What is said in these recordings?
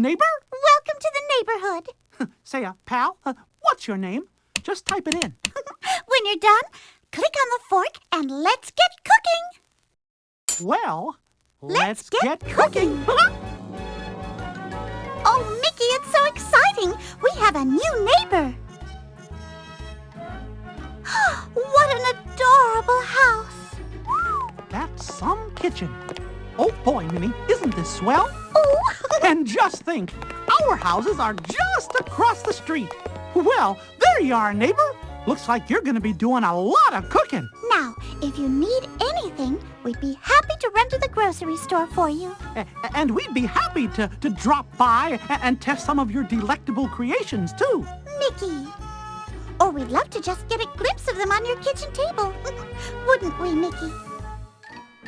neighbor? Welcome to the neighborhood. Say, pal, what's your name? Just type it in. When you're done, click on the fork and let's get cooking. Well, Let's get cooking. Oh, Mickey, it's so exciting. We have a new neighbor. What an adorable house. That's some kitchen. Oh boy, Minnie, isn't this swell? Oh. And just think, our houses are just across the street. Well, there you are, neighbor. Looks like you're going to be doing a lot of cooking. Now, if you need anything, we'd be happy to run to the grocery store for you. And we'd be happy to drop by and test some of your delectable creations, too. Mickey. Or we'd love to just get a glimpse of them on your kitchen table. Wouldn't we, Mickey?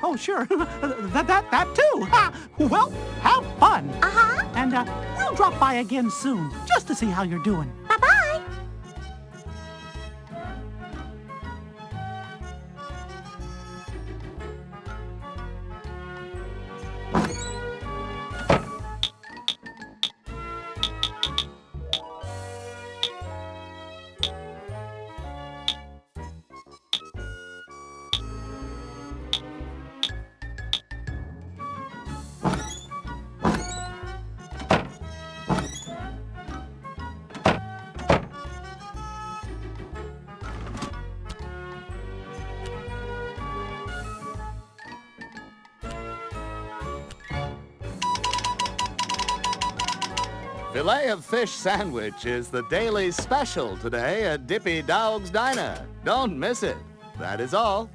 Oh, sure. that too. Well, have fun. Uh-huh. And we'll drop by again soon, just to see how you're doing. Bye-bye. Filet of fish sandwich is the daily special today at Dippy Dog's Diner. Don't miss it. That is all.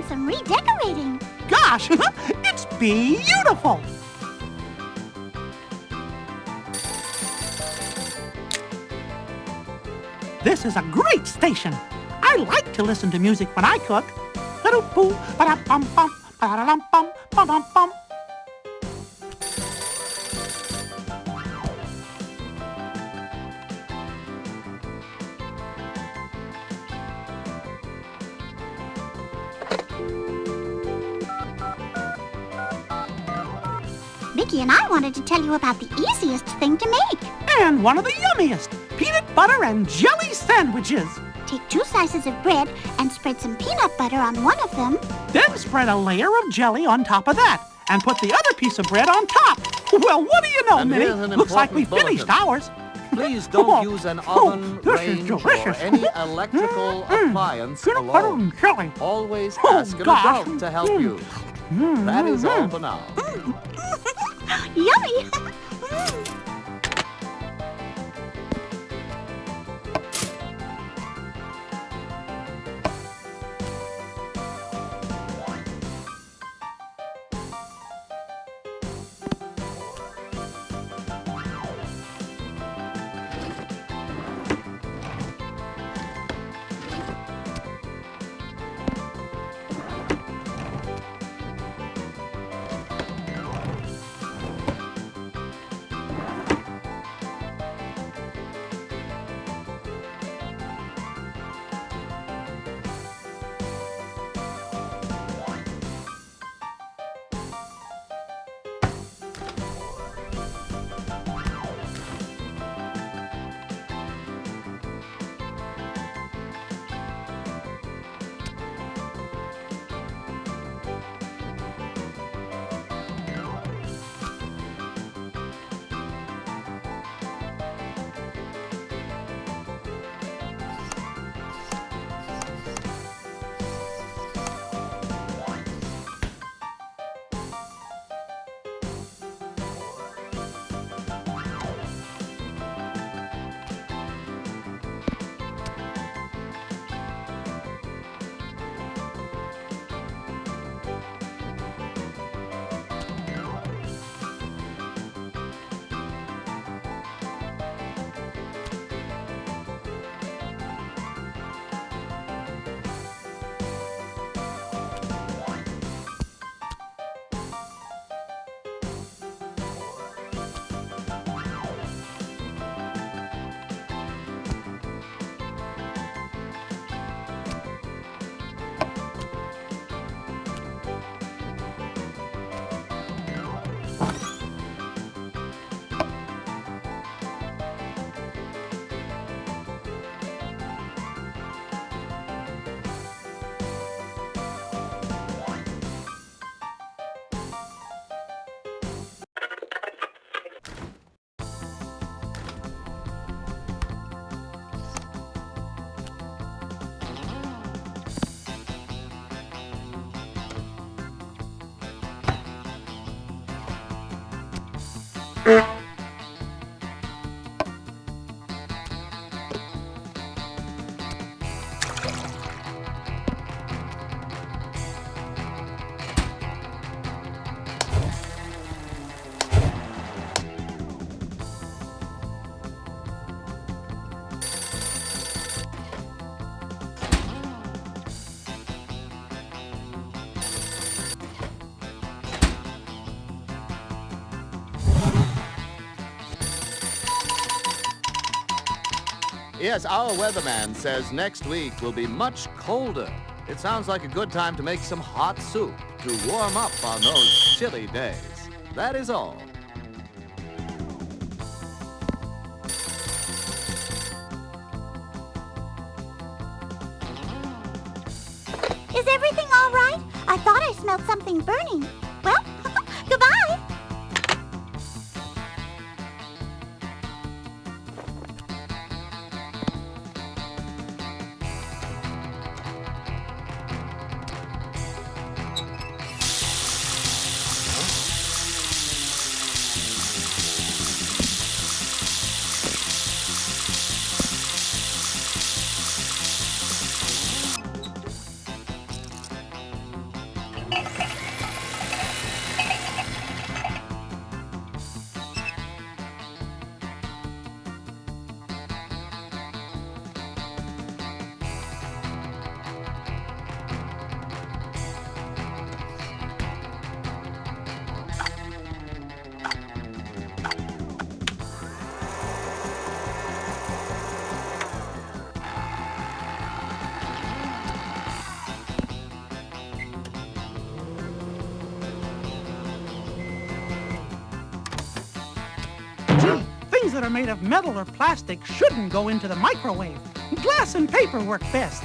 Some redecorating. Gosh, it's beautiful. This is a great station. I like to listen to music when I cook. Ba-doo-boo, ba-da-bum-bum, ba-da-dum-bum, ba-dum-bum. Mickey and I wanted to tell you about the easiest thing to make. And one of the yummiest, peanut butter and jelly sandwiches. Take 2 slices of bread and spread some peanut butter on one of them. Then spread a layer of jelly on top of that and put the other piece of bread on top. Well, what do you know, And Minnie? here's an Looks like we important finished bulletin. ours. Please don't use an oven, this is range, or delicious. any electrical appliance Peanut butter alone. and jelly. Always Oh, ask an gosh. adult to help you. That is all for now. Yummy! Yes, our weatherman says next week will be much colder. It sounds like a good time to make some hot soup to warm up on those chilly days. That is all. Is everything all right? I thought I smelled something burning. Well, goodbye. Things that are made of metal or plastic shouldn't go into the microwave. Glass and paper work best.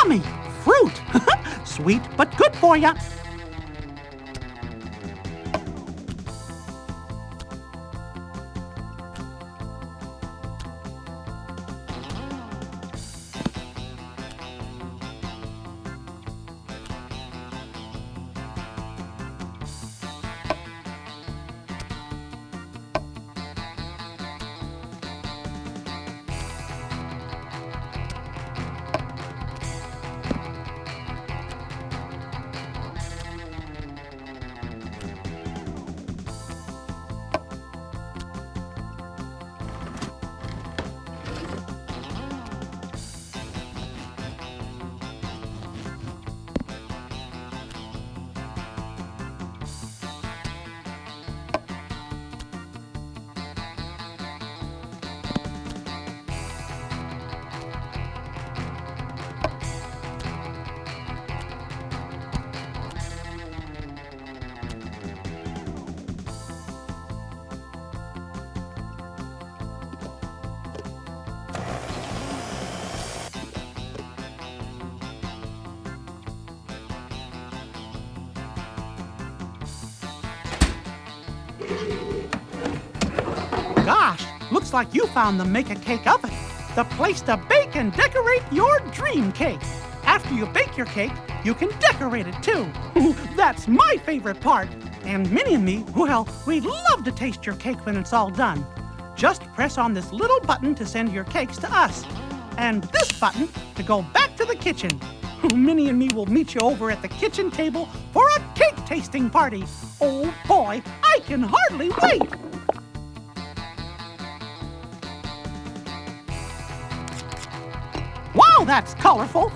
Yummy! Fruit! Sweet but good for ya. Gosh, looks like you found the Make-A-Cake oven, the place to bake and decorate your dream cake. After you bake your cake, you can decorate it too. That's my favorite part. And Minnie and me, well, we'd love to taste your cake when it's all done. Just press on this little button to send your cakes to us, and this button to go back to the kitchen. Minnie and me will meet you over at the kitchen table for a cake tasting party. Oh boy, I can hardly wait. that's colorful.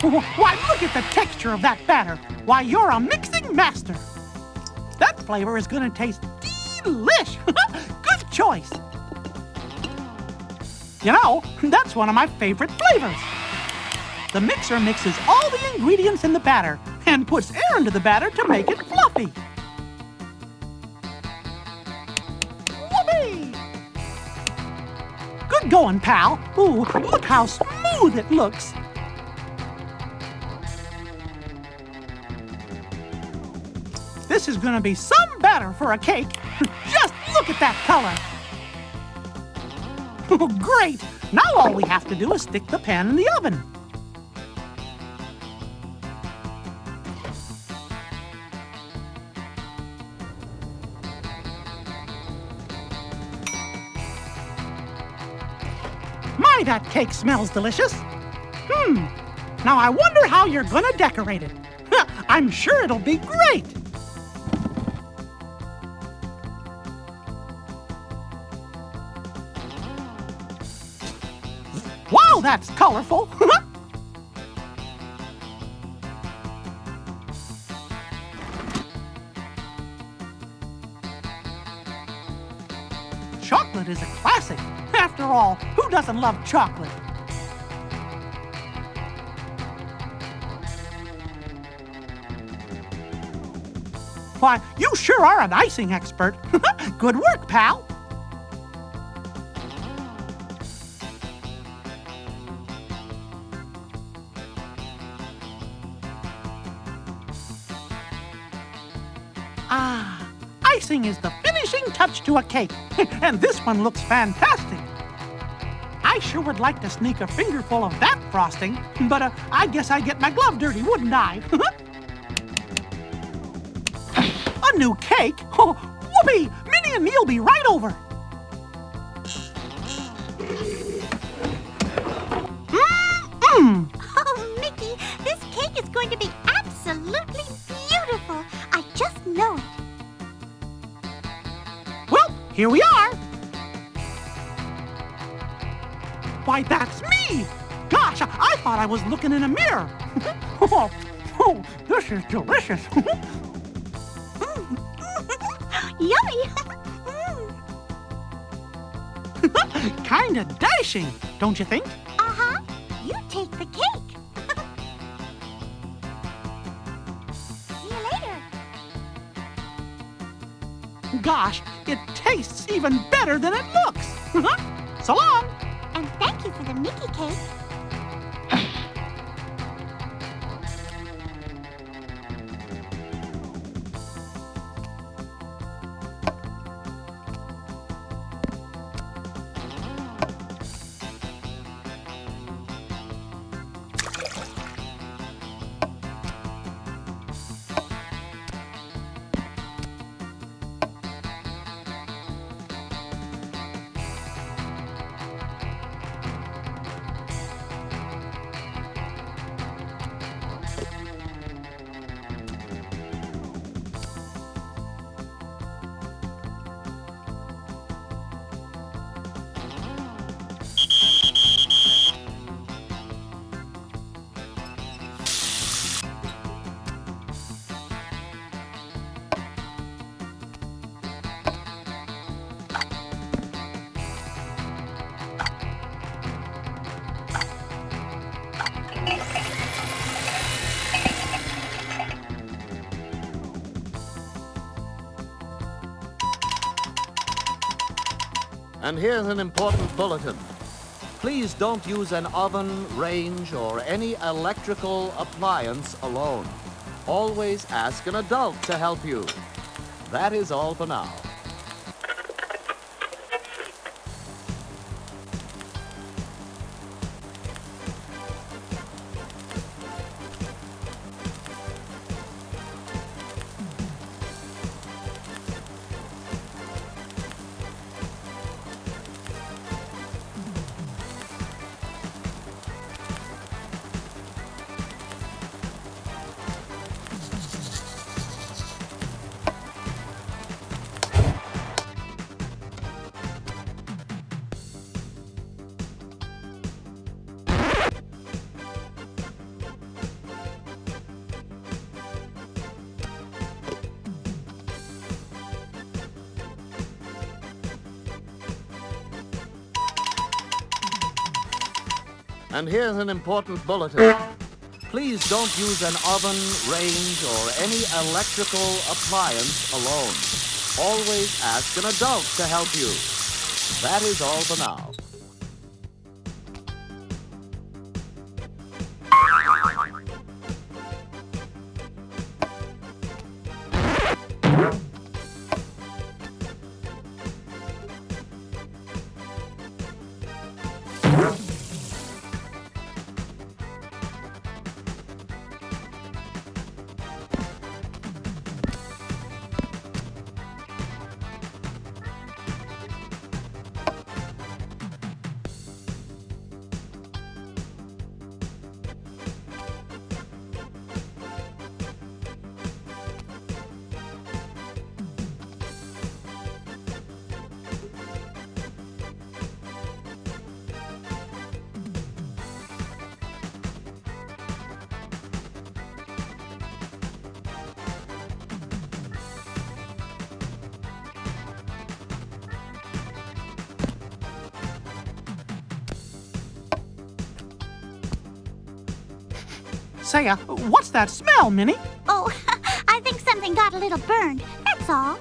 Why, look at the texture of that batter. Why, you're a mixing master. That flavor is going to taste delish. Good choice. You know, that's one of my favorite flavors. The mixer mixes all the ingredients in the batter and puts air into the batter to make it fluffy. Whoopee! Good going, pal. Ooh, look how smooth it looks. This is going to be some batter for a cake. Just look at that color. Oh, great! Now all we have to do is stick the pan in the oven. My, that cake smells delicious. Now I wonder how you're gonna decorate it. I'm sure it'll be great. Wow, that's colorful. Chocolate is a classic. After all, who doesn't love chocolate? Why, you sure are an icing expert. Good work, pal. Ah, icing is the finishing touch to a cake. And this one looks fantastic. I sure would like to sneak a fingerful of that frosting, but I guess I'd get my glove dirty, wouldn't I? A new cake? Oh, whoopee! Minnie and me'll be right over. Oh, Mickey, this cake is going to be absolutely beautiful. I just know it. Well, here we are. Why, that's me! Gosh, I thought I was looking in a mirror. Oh, this is delicious. Yummy. Kinda dashing, don't you think? Uh-huh. You take the cake. See you later. Gosh, it tastes even better than it looks. So long. And thank you for the Mickey cake. And here's an important bulletin. Please don't use an oven, range, or any electrical appliance alone. Always ask an adult to help you. That is all for now. And here's an important bulletin. Please don't use an oven, range, or any electrical appliance alone. Always ask an adult to help you. That is all for now. Say, what's that smell, Minnie? Oh, I think something got a little burned. That's all.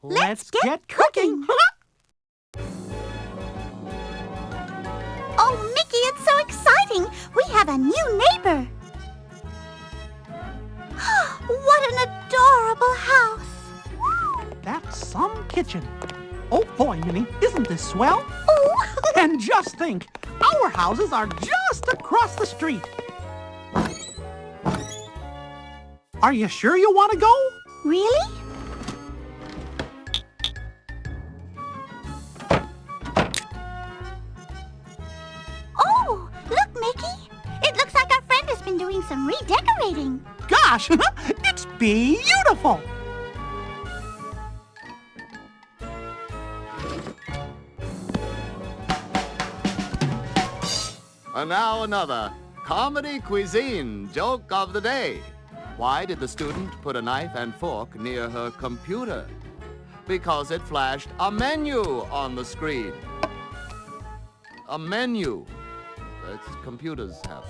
Let's get cooking. Oh, Mickey, it's so exciting. We have a new neighbor. What an adorable house. That's some kitchen. Oh boy, Minnie, isn't this swell? Oh, And just think, our houses are just across the street. Are you sure you want to go? really? Oh, look, Mickey. It looks like our friend has been doing some redecorating. Gosh, it's beautiful. And now another comedy cuisine joke of the day. Why did the student put a knife and fork near her computer? Because it flashed a menu on the screen. A menu. That's computers have.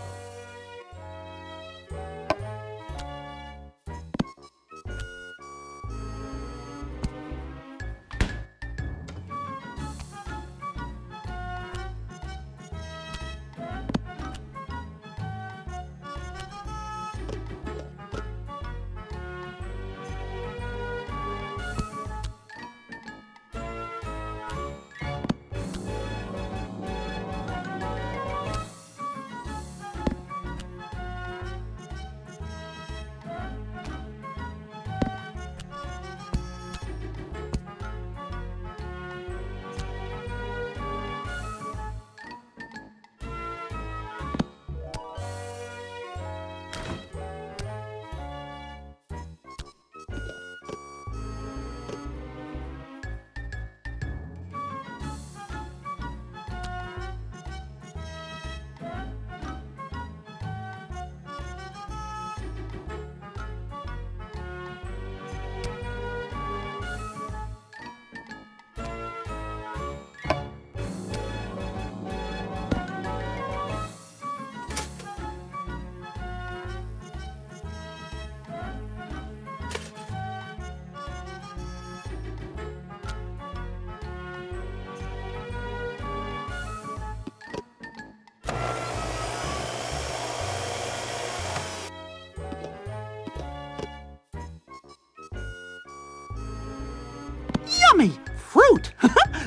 Yummy fruit.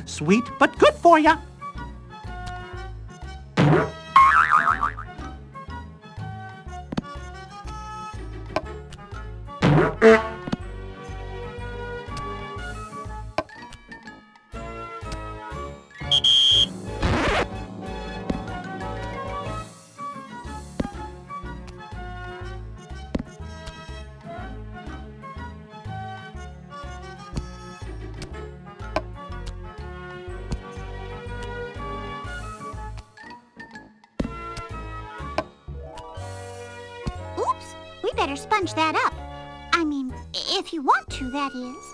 Sweet but good for ya. better sponge that up. I mean, if you want to, that is.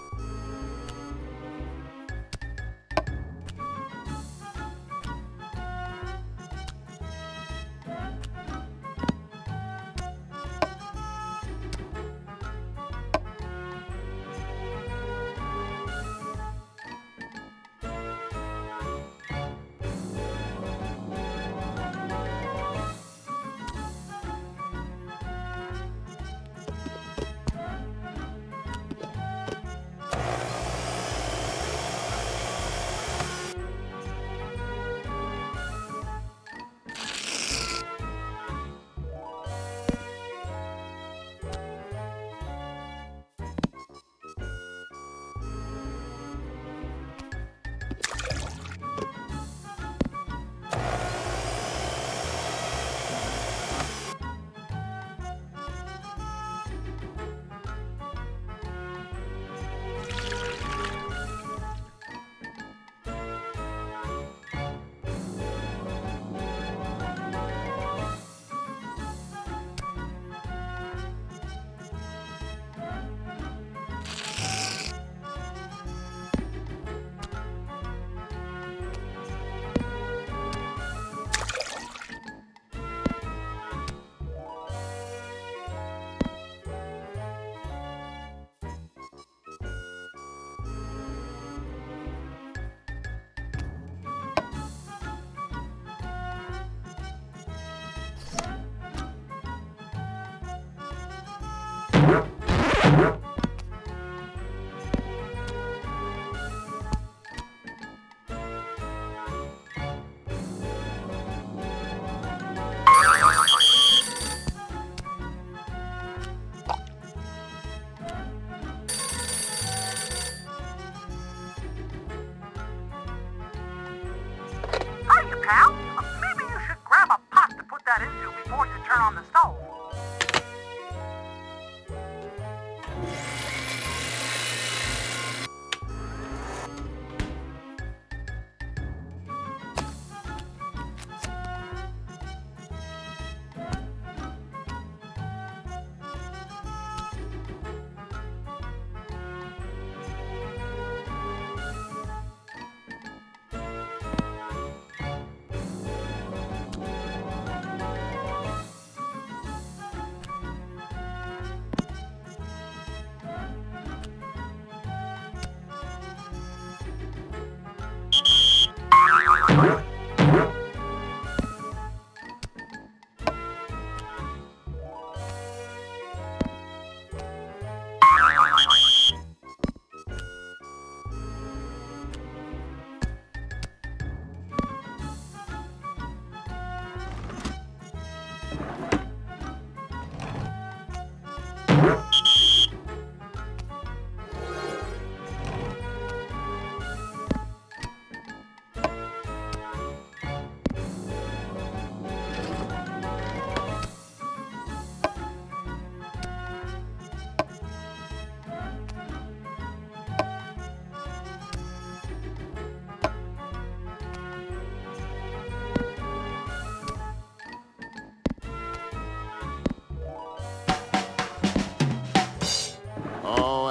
Pal, maybe you should grab a pot to put that into before you turn on the stove.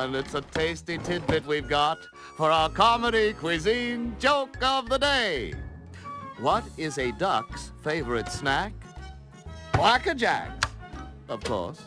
And it's a tasty tidbit we've got for our comedy cuisine joke of the day. What is a duck's favorite snack? Quackajacks, of course.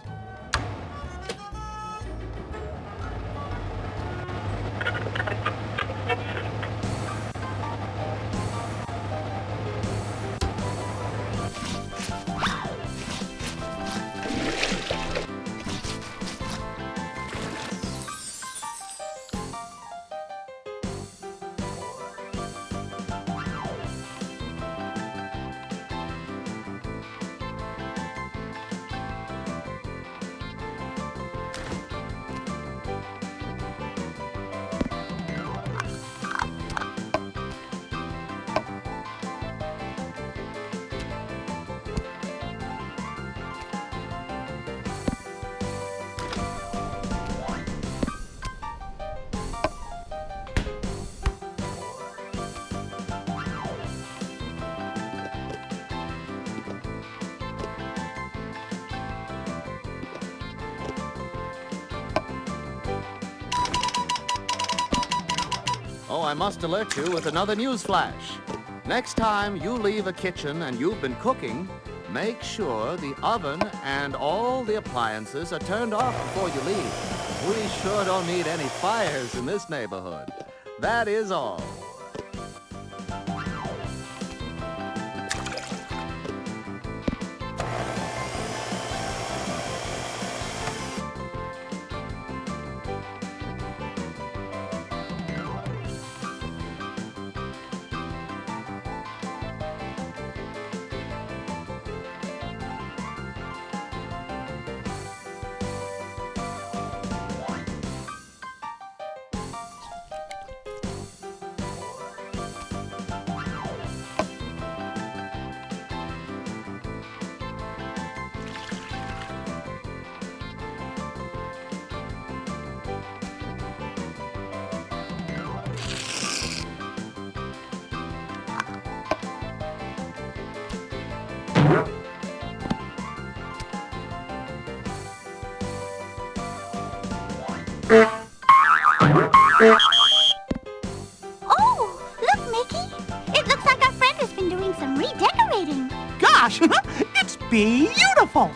Oh, I must alert you with another news flash. Next time you leave a kitchen and you've been cooking, make sure the oven and all the appliances are turned off before you leave. We sure don't need any fires in this neighborhood. That is all. Oh, look, Mickey. It looks like our friend has been doing some redecorating. Gosh, it's beautiful!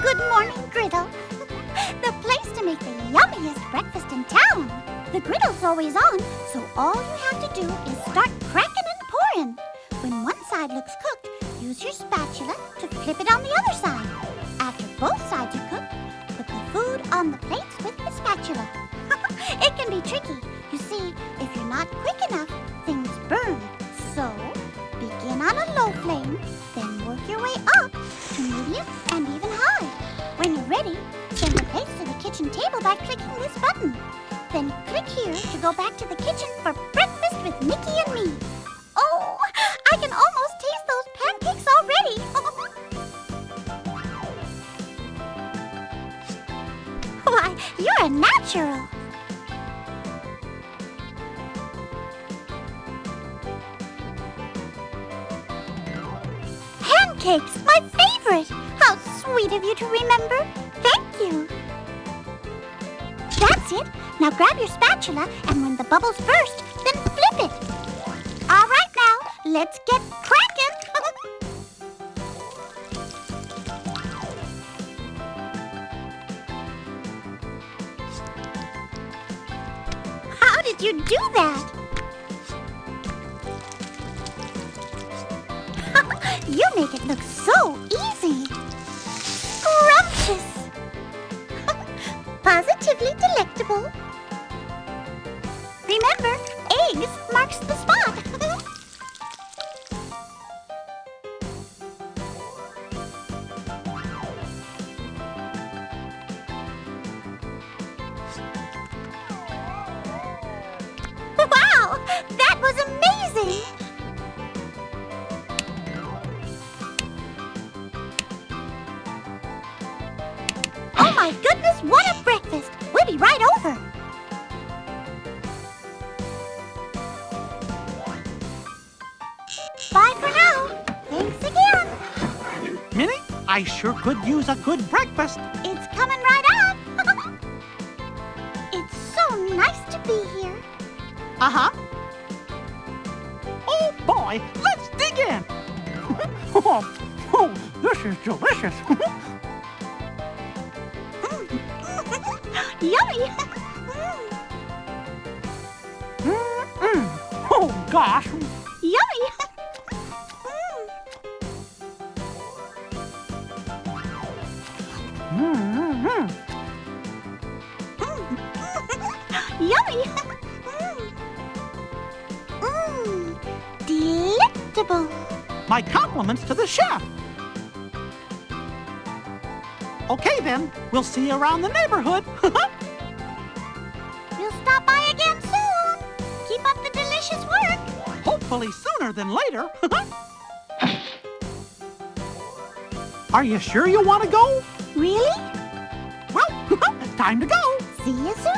Good morning, Griddle. The place to make the yummiest breakfast in town. The griddle's always on, so all you have to do is start cracking and pouring. When one side looks cooked, use your spatula to flip it on the other side. After both sides are cooked, put the food on the plates with the spatula. It can be tricky. You see, if you're not quick enough, things burn. So, begin on a low flame, then work your way up to medium and even high. When you're ready, send the plates to the kitchen table by clicking this button. Then click here to go back to the kitchen for breakfast with Mickey and me. Oh, I can almost taste those pancakes already. Why, you're a natural. Pancakes, my favorite! How sweet of you to remember. Thank you. That's it. Now grab your spatula, and when the bubbles burst, then flip it. All right now, let's get cracking. How did you do that? You so easy. Scrumptious. Positively delectable. Remember, eggs marks the spot. Wow, that was amazing. Oh my goodness, what a breakfast! We'll be right over. Bye for now. Thanks again. Minnie, I sure could use a good breakfast. It's coming right up. It's so nice to be here. Uh-huh. Oh, boy, let's dig in. Oh, this is delicious. Yummy. Oh, gosh. Yummy. Yummy. Delectable. My compliments to the chef. Okay, then. We'll see you around the neighborhood. We'll stop by again soon. Keep up the delicious work. Hopefully sooner than later. Are you sure you want to go? Really? Well, time to go. See you soon.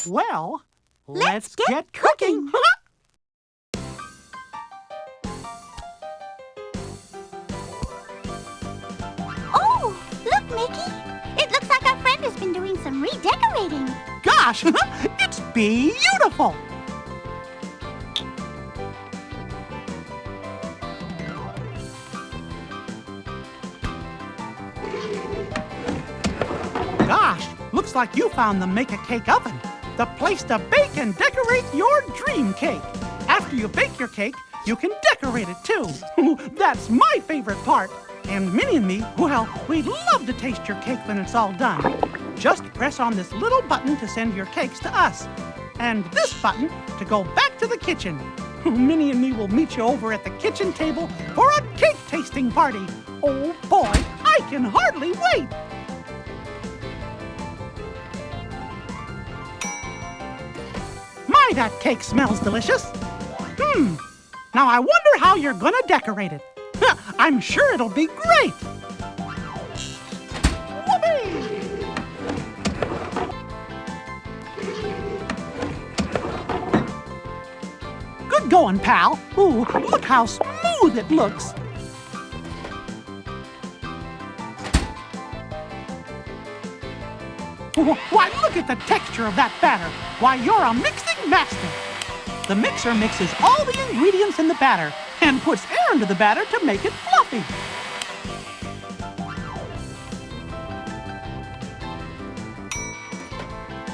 Well, Let's get cooking. Oh, look, Mickey. It looks like our friend has been doing some redecorating. Gosh, it's beautiful. Gosh, looks like you found the Make-A-Cake oven, the place to bake and decorate your dream cake. After you bake your cake, you can decorate it too. That's my favorite part. And Minnie and me, well, we'd love to taste your cake when it's all done. Just press on this little button to send your cakes to us, and this button to go back to the kitchen. Minnie and me will meet you over at the kitchen table for a cake tasting party. Oh boy, I can hardly wait. My, that cake smells delicious. Now I wonder how you're gonna decorate it. I'm sure it'll be great. Whoopee! Good going, pal. Ooh, look how smooth it looks. Why, look at the texture of that batter. Why, you're a mixing master. The mixer mixes all the ingredients in the batter and puts air into the batter to make it fluffy.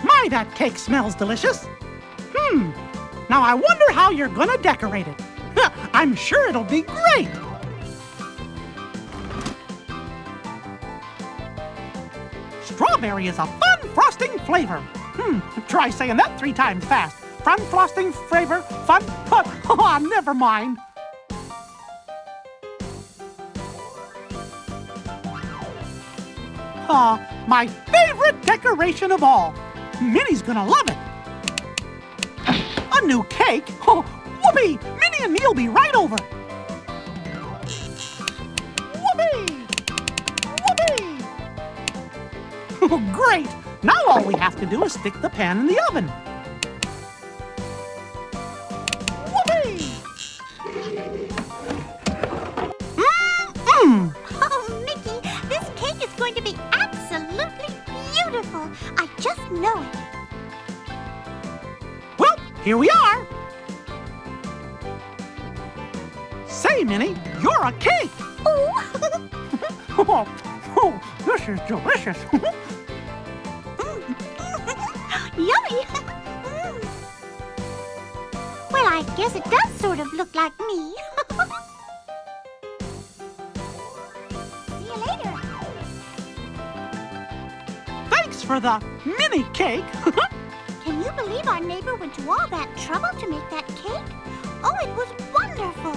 My, that cake smells delicious. Now I wonder how you're gonna decorate it. I'm sure it'll be great. Strawberry is a fun frosting flavor. Try saying that 3 times fast. Fun frosting flavor, fun. Oh, never mind. My favorite decoration of all. Minnie's gonna love it. A new cake? Oh, whoopee! Minnie and me'll be right over. Whoopee! Whoopee! Oh, great! Now all we have to do is stick the pan in the oven. Whoopee! Oh, Mickey, this cake is going to be absolutely beautiful. I just know it. Well, here we are. Say, Minnie, you're a cake. Oh, Oh, this is delicious. yummy. I guess it does sort of look like me. See you later. Thanks for the mini cake. Can you believe our neighbor went to all that trouble to make that cake? Oh, it was wonderful.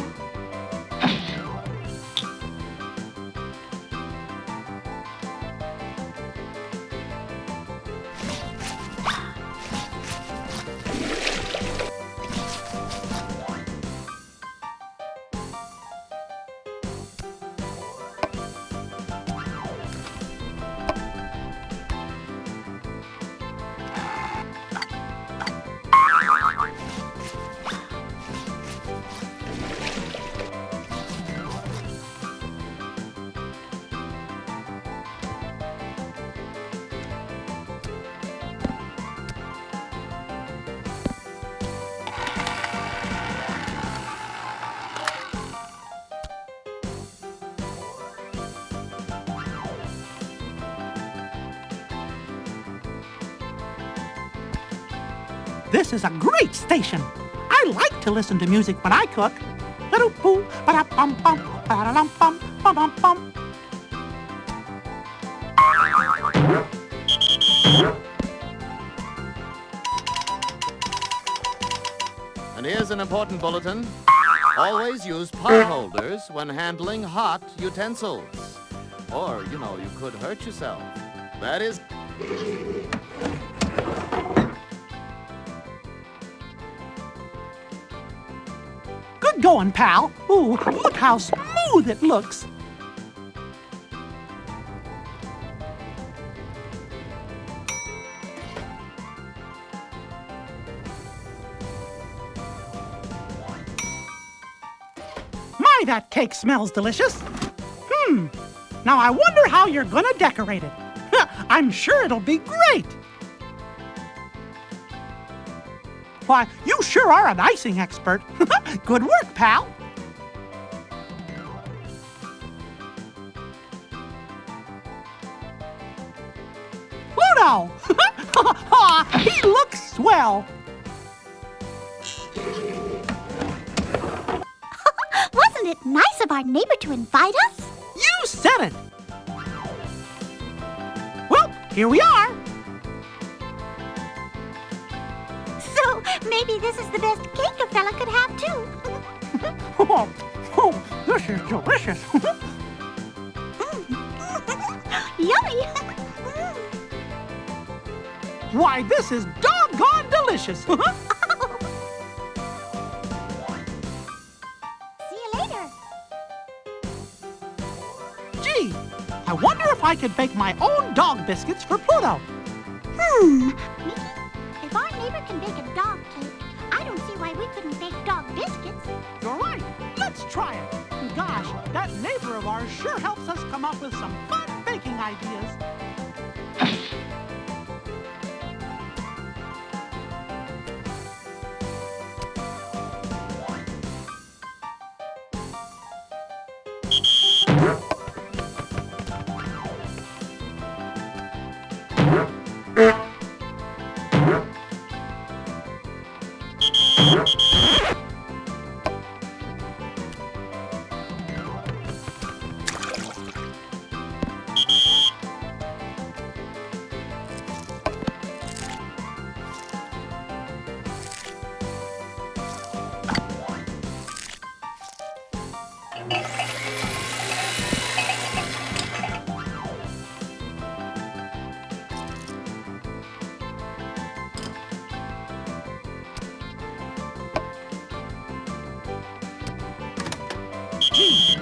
This is a great station. I like to listen to music when I cook. Ba-do-boo, ba-da-bum-bum, ba-da-dum-bum, bum-bum-bum. And here's an important bulletin. Always use pot holders when handling hot utensils. Or, you could hurt yourself. That is... Good going, pal. Ooh, look how smooth it looks. My, that cake smells delicious. Now I wonder how you're gonna decorate it. I'm sure it'll be great. Why, you sure are an icing expert. Good work, pal. Pluto! He looks swell. Wasn't it nice of our neighbor to invite us? You said it. Well, here we are. So maybe this is the best cake a fella could have, too. This is delicious. Yummy. Why, this is doggone delicious. See you later. Gee, I wonder if I could bake my own dog biscuits for Pluto. Mickey, if our neighbor can bake a dog cake, I don't see why we couldn't bake dog biscuits. You're right. Let's try it. Gosh, that neighbor of ours sure helps us come up with some fun baking ideas.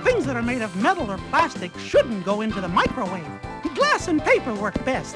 Things that are made of metal or plastic shouldn't go into the microwave. Glass and paper work best.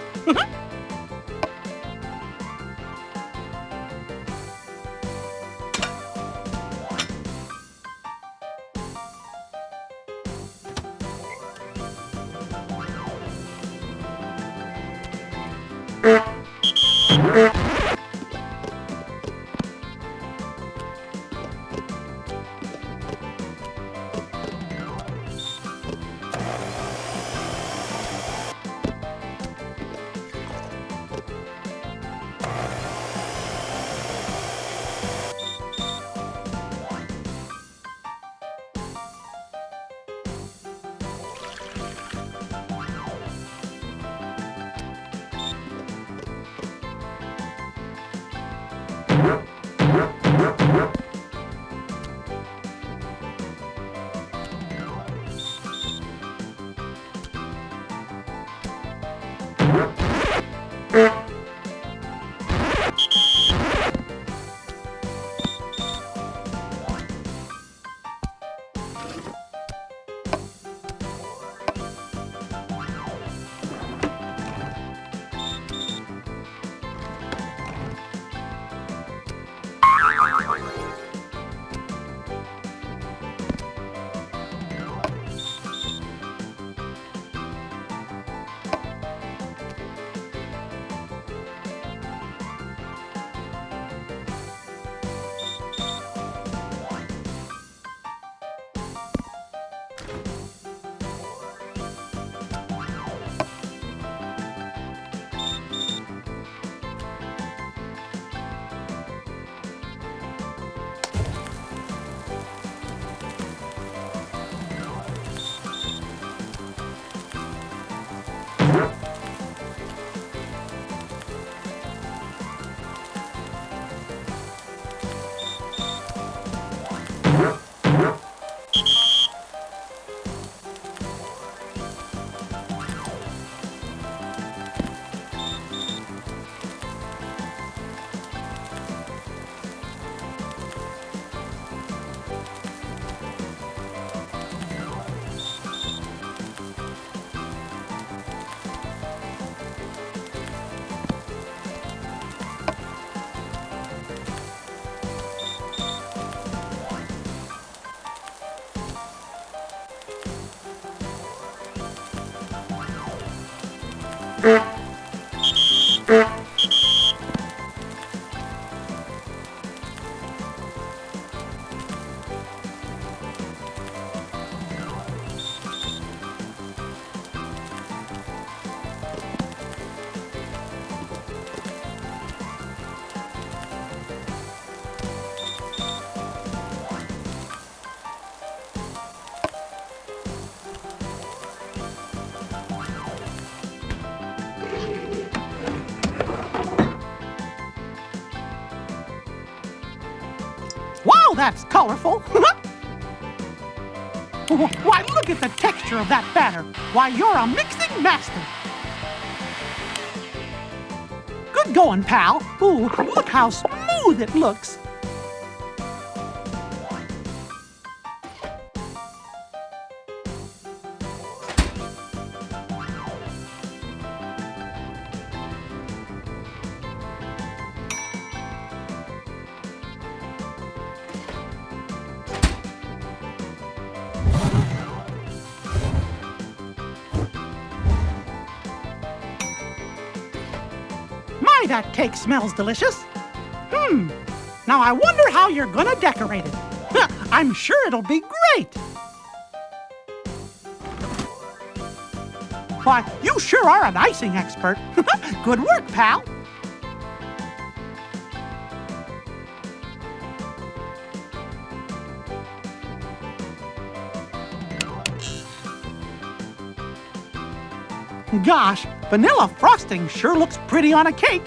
Wow, that's colorful. Why, look at the texture of that batter. Why, you're a mixing master. Good going, pal. Ooh, look how smooth it looks. My, that cake smells delicious. Now I wonder how you're gonna decorate it. I'm sure it'll be great. Why, you sure are an icing expert. Good work, pal. Gosh, vanilla frosting sure looks pretty on a cake.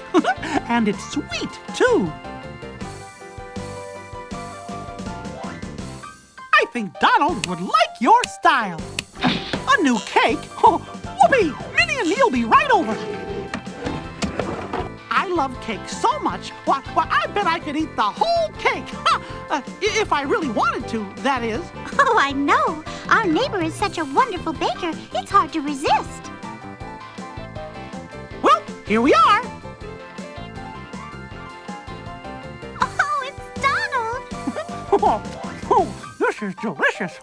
And it's sweet, too. I think Donald would like your style. A new cake? Oh, whoopee! Minnie and me'll be right over. I love cake so much, well, I bet I could eat the whole cake. If I really wanted to, that is. Oh, I know. Our neighbor is such a wonderful baker, it's hard to resist. Well, here we are. Oh, it's Donald. Oh, this is delicious.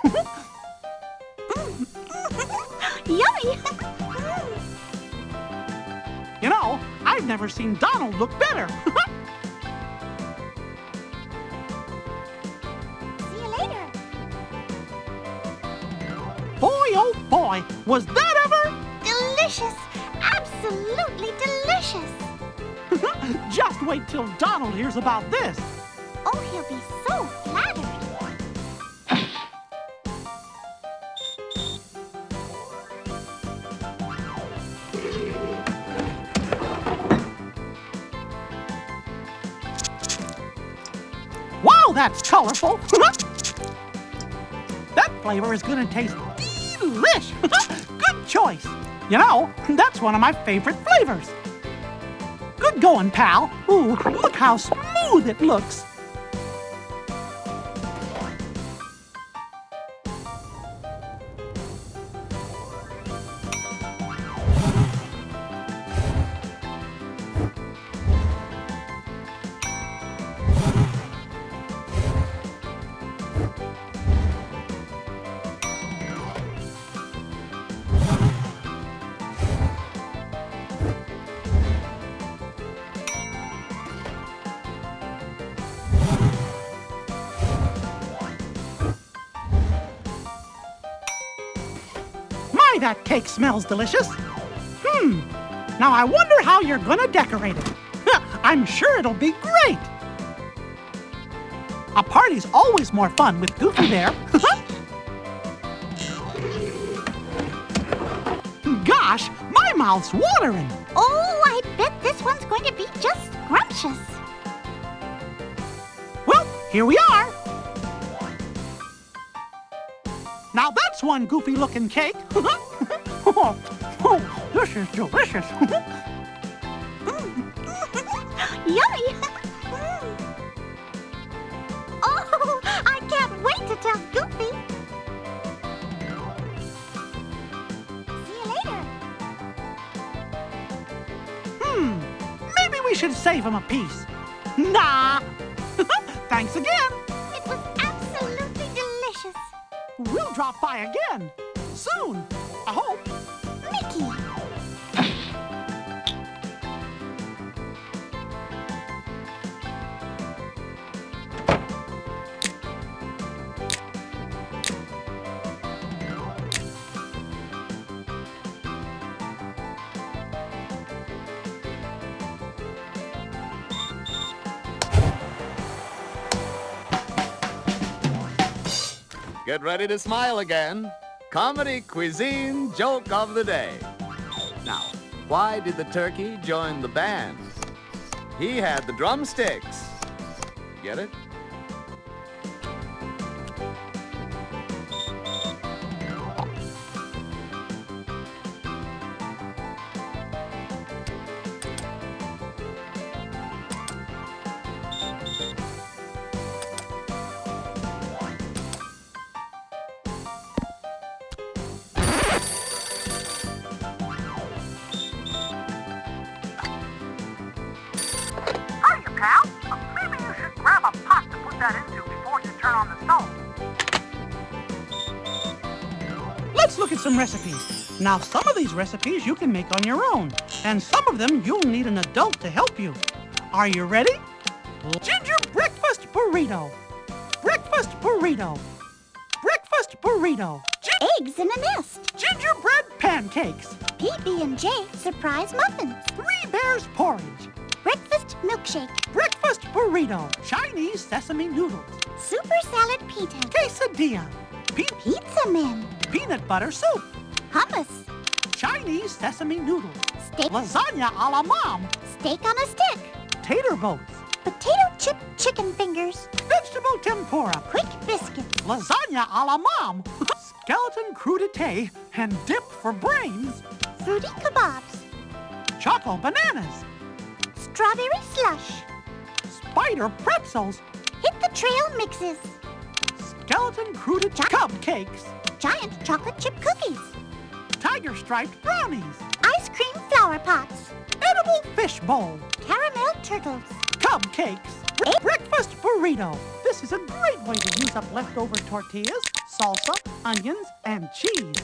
Yummy. You know, I've never seen Donald look better. See you later. Boy, oh boy, was that ever? Delicious. Absolutely delicious. Just wait till Donald hears about this. Oh, he'll be so flattered. Now that's colorful. That flavor is gonna taste delish. Good choice. You know, that's one of my favorite flavors. Good going, pal. Ooh, look how smooth it looks. My, that cake smells delicious. Now I wonder how you're gonna decorate it. I'm sure it'll be great. A party's always more fun with Goofy there. Gosh, my mouth's watering. Oh, I bet this one's going to be just scrumptious. Well, here we are. Now that's one goofy-looking cake. Oh, this is delicious. Yummy! Oh, I can't wait to tell Goofy. See you later. Maybe we should save him a piece. Nah. Thanks again. It was absolutely delicious. We'll drop by again. Soon. I hope. Mickey. Get ready to smile again. Comedy cuisine joke of the day. Now, why did the turkey join the band? He had the drumsticks. Get it? Pal, maybe you should grab a pot to put that into before you turn on the stove. Let's look at some recipes. Now, some of these recipes you can make on your own, and some of them you'll need an adult to help you. Are you ready? Ginger breakfast burrito. Breakfast burrito. Breakfast burrito. Eggs in a nest. Gingerbread pancakes. PB&J surprise muffins. Three Bears porridge. Breakfast milkshake. Breakfast burrito. Chinese sesame noodles. Super salad pita. Quesadilla. Pizza men. Peanut butter soup. Hummus. Chinese sesame noodles. Steak. Lasagna a la mom. Steak on a stick. Tater boats. Potato chip chicken fingers. Vegetable tempura. Quick biscuits. Lasagna a la mom. Skeleton crudité and dip for brains. Fruity kebabs. Choco bananas. Strawberry slush. Spider pretzels. Hit the trail mixes. Skeleton crudité cupcakes. Giant chocolate chip cookies. Tiger striped brownies. Ice cream flower pots. Edible fish bowl. Caramel turtles. Cupcakes. Breakfast burrito. This is a great way to use up leftover tortillas, salsa, onions, and cheese.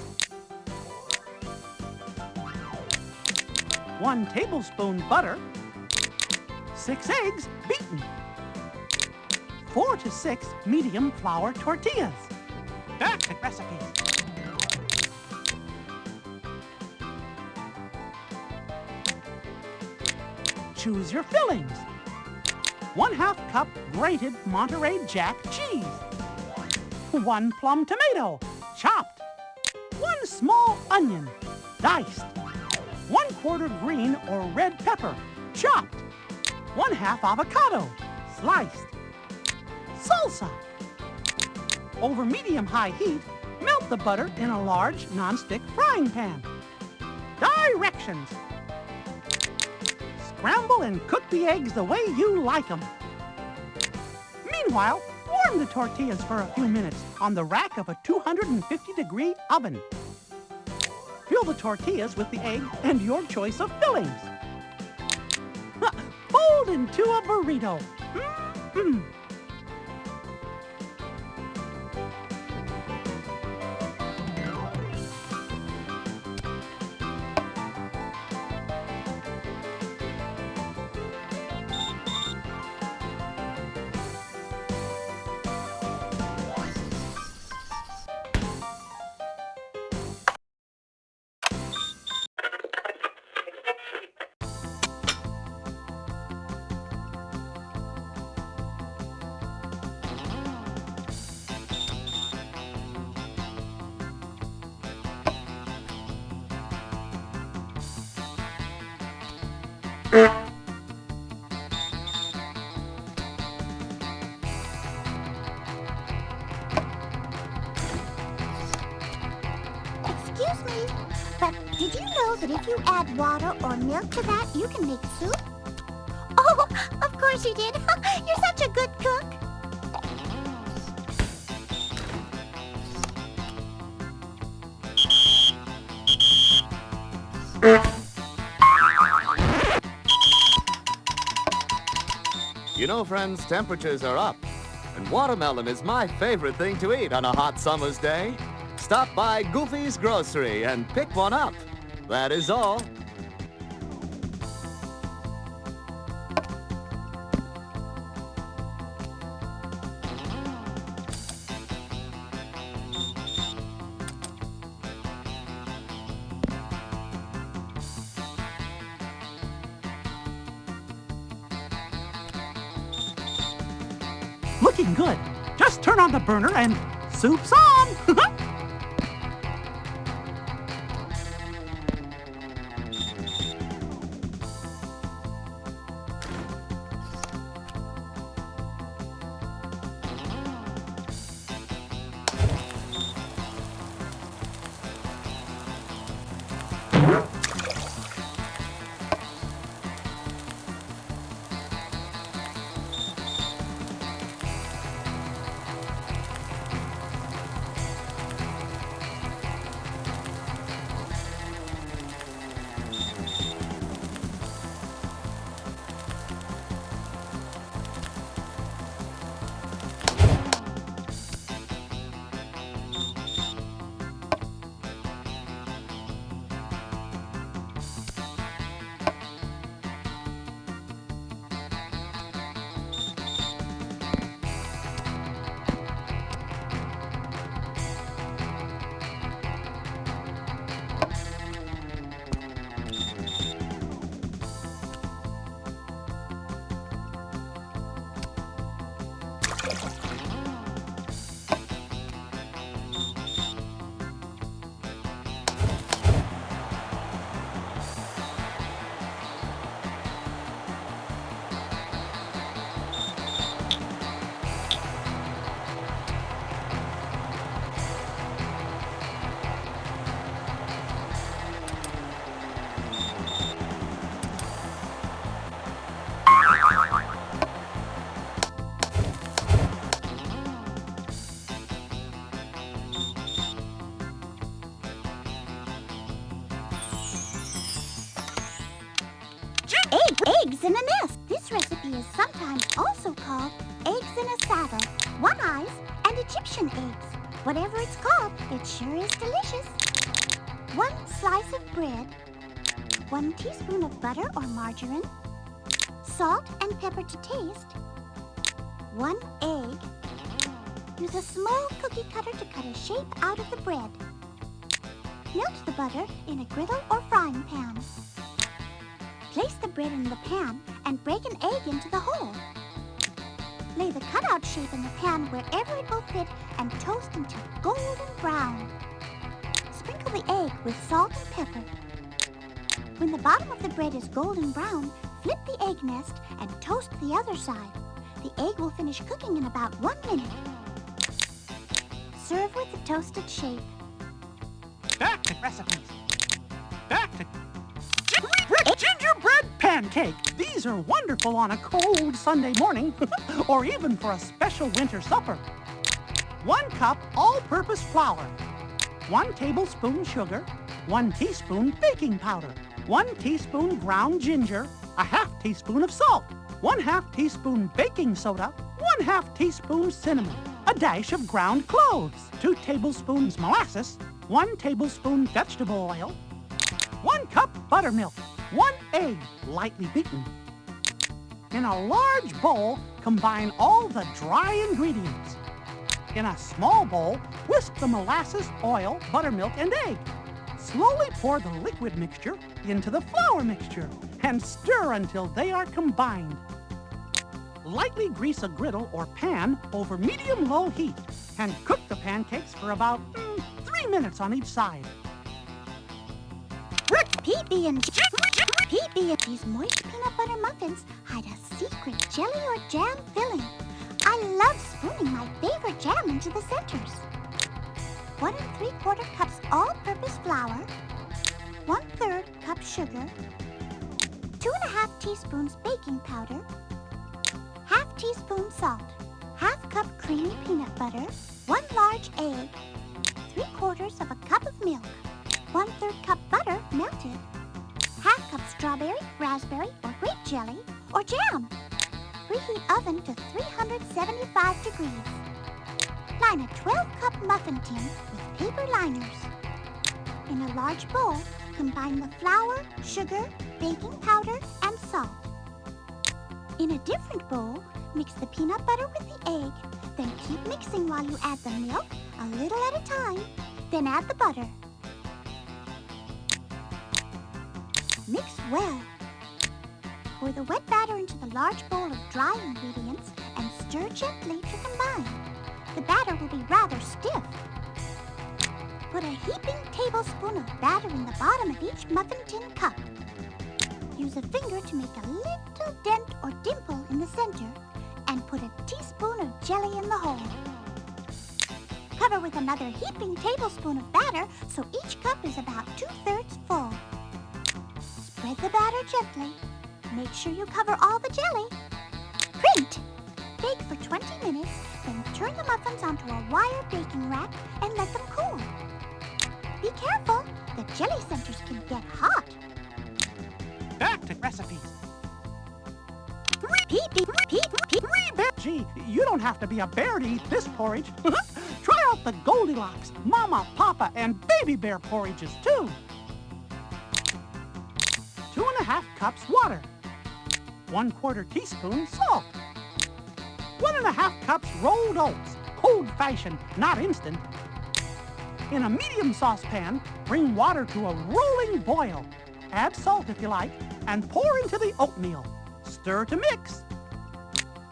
1 tablespoon butter. 6 eggs beaten. 4 to 6 medium flour tortillas. Back to recipes. Choose your fillings. 1/2 cup grated Monterey Jack cheese. 1 plum tomato, chopped. 1 small onion, diced. 1/4 green or red pepper, chopped. 1/2 avocado, sliced. salsa. Over medium-high heat, melt the butter in a large non-stick frying pan. Directions. Scramble and cook the eggs the way you like them. Meanwhile, warm the tortillas for a few minutes on the rack of a 250-degree oven. Fill the tortillas with the egg and your choice of fillings. Fold into a burrito. Mm-hmm. Excuse me, but did you know that if you add water or milk to that, you can make soup? Oh, of course you did. You're such a good cook. You know, friends, temperatures are up, and watermelon is my favorite thing to eat on a hot summer's day. Stop by Goofy's Grocery and pick one up. That is all. Looking good. Just turn on the burner and soup's on. Eggs in a nest. This recipe is sometimes also called eggs in a saddle, one eyes, and Egyptian eggs. Whatever it's called, it sure is delicious. 1 slice of bread, 1 teaspoon of butter or margarine, salt and pepper to taste, 1 egg. Use a small cookie cutter to cut a shape out of the bread. Melt the butter in a griddle or frying pan. Place the bread in the pan and break an egg into the hole. Lay the cutout shape in the pan wherever it will fit and toast until golden brown. Sprinkle the egg with salt and pepper. When the bottom of the bread is golden brown, flip the egg nest and toast the other side. The egg will finish cooking in about 1 minute. Serve with the toasted shape. Back to recipes. Back to gingerbread pancake. These are wonderful on a cold Sunday morning or even for a special winter supper. 1 cup all-purpose flour, 1 tablespoon sugar, 1 teaspoon baking powder, 1 teaspoon ground ginger, a half teaspoon of salt, 1/2 teaspoon baking soda, 1/2 teaspoon cinnamon, a dash of ground cloves, 2 tablespoons molasses, 1 tablespoon vegetable oil, 1 cup buttermilk, 1 egg lightly beaten. In a large bowl, combine all the dry ingredients. In a small bowl, whisk the molasses, oil, buttermilk, and egg. Slowly pour the liquid mixture into the flour mixture and stir until they are combined. Lightly grease a griddle or pan over medium-low heat and cook the pancakes for about 3 minutes on each side. These moist peanut butter muffins hide a secret jelly or jam filling. I love spooning my favorite jam into the centers. 1 3/4 cups all-purpose flour, 1/3 cup sugar, 2 1/2 teaspoons baking powder, 1/2 teaspoon salt, 1/2 cup creamy peanut butter, 1 large egg, 3/4 of a cup of milk, 1/3 cup butter melted, 1/2 cup strawberry, raspberry, or grape jelly, or jam. Preheat oven to 375 degrees. Line a 12-cup muffin tin with paper liners. In a large bowl, combine the flour, sugar, baking powder, and salt. In a different bowl, mix the peanut butter with the egg, then keep mixing while you add the milk, a little at a time, then add the butter. Mix well. Pour the wet batter into the large bowl of dry ingredients and stir gently to combine. The batter will be rather stiff. Put a heaping tablespoon of batter in the bottom of each muffin tin cup. Use a finger to make a little dent or dimple in the center and put a teaspoon of jelly in the hole. Cover with another heaping tablespoon of batter so each cup is about 2/3 full. Spread the batter gently. Make sure you cover all the jelly. Print! Bake for 20 minutes, then turn the muffins onto a wire baking rack and let them cool. Be careful, the jelly centers can get hot. Back to recipes. Gee, you don't have to be a bear to eat this porridge. Try out the Goldilocks, Mama, Papa, and Baby Bear porridges too. 2 1/2 cups water, 1/4 teaspoon salt, 1 1/2 cups rolled oats, old-fashioned, not instant. In a medium saucepan, bring water to a rolling boil. Add salt if you like, and pour into the oatmeal. Stir to mix.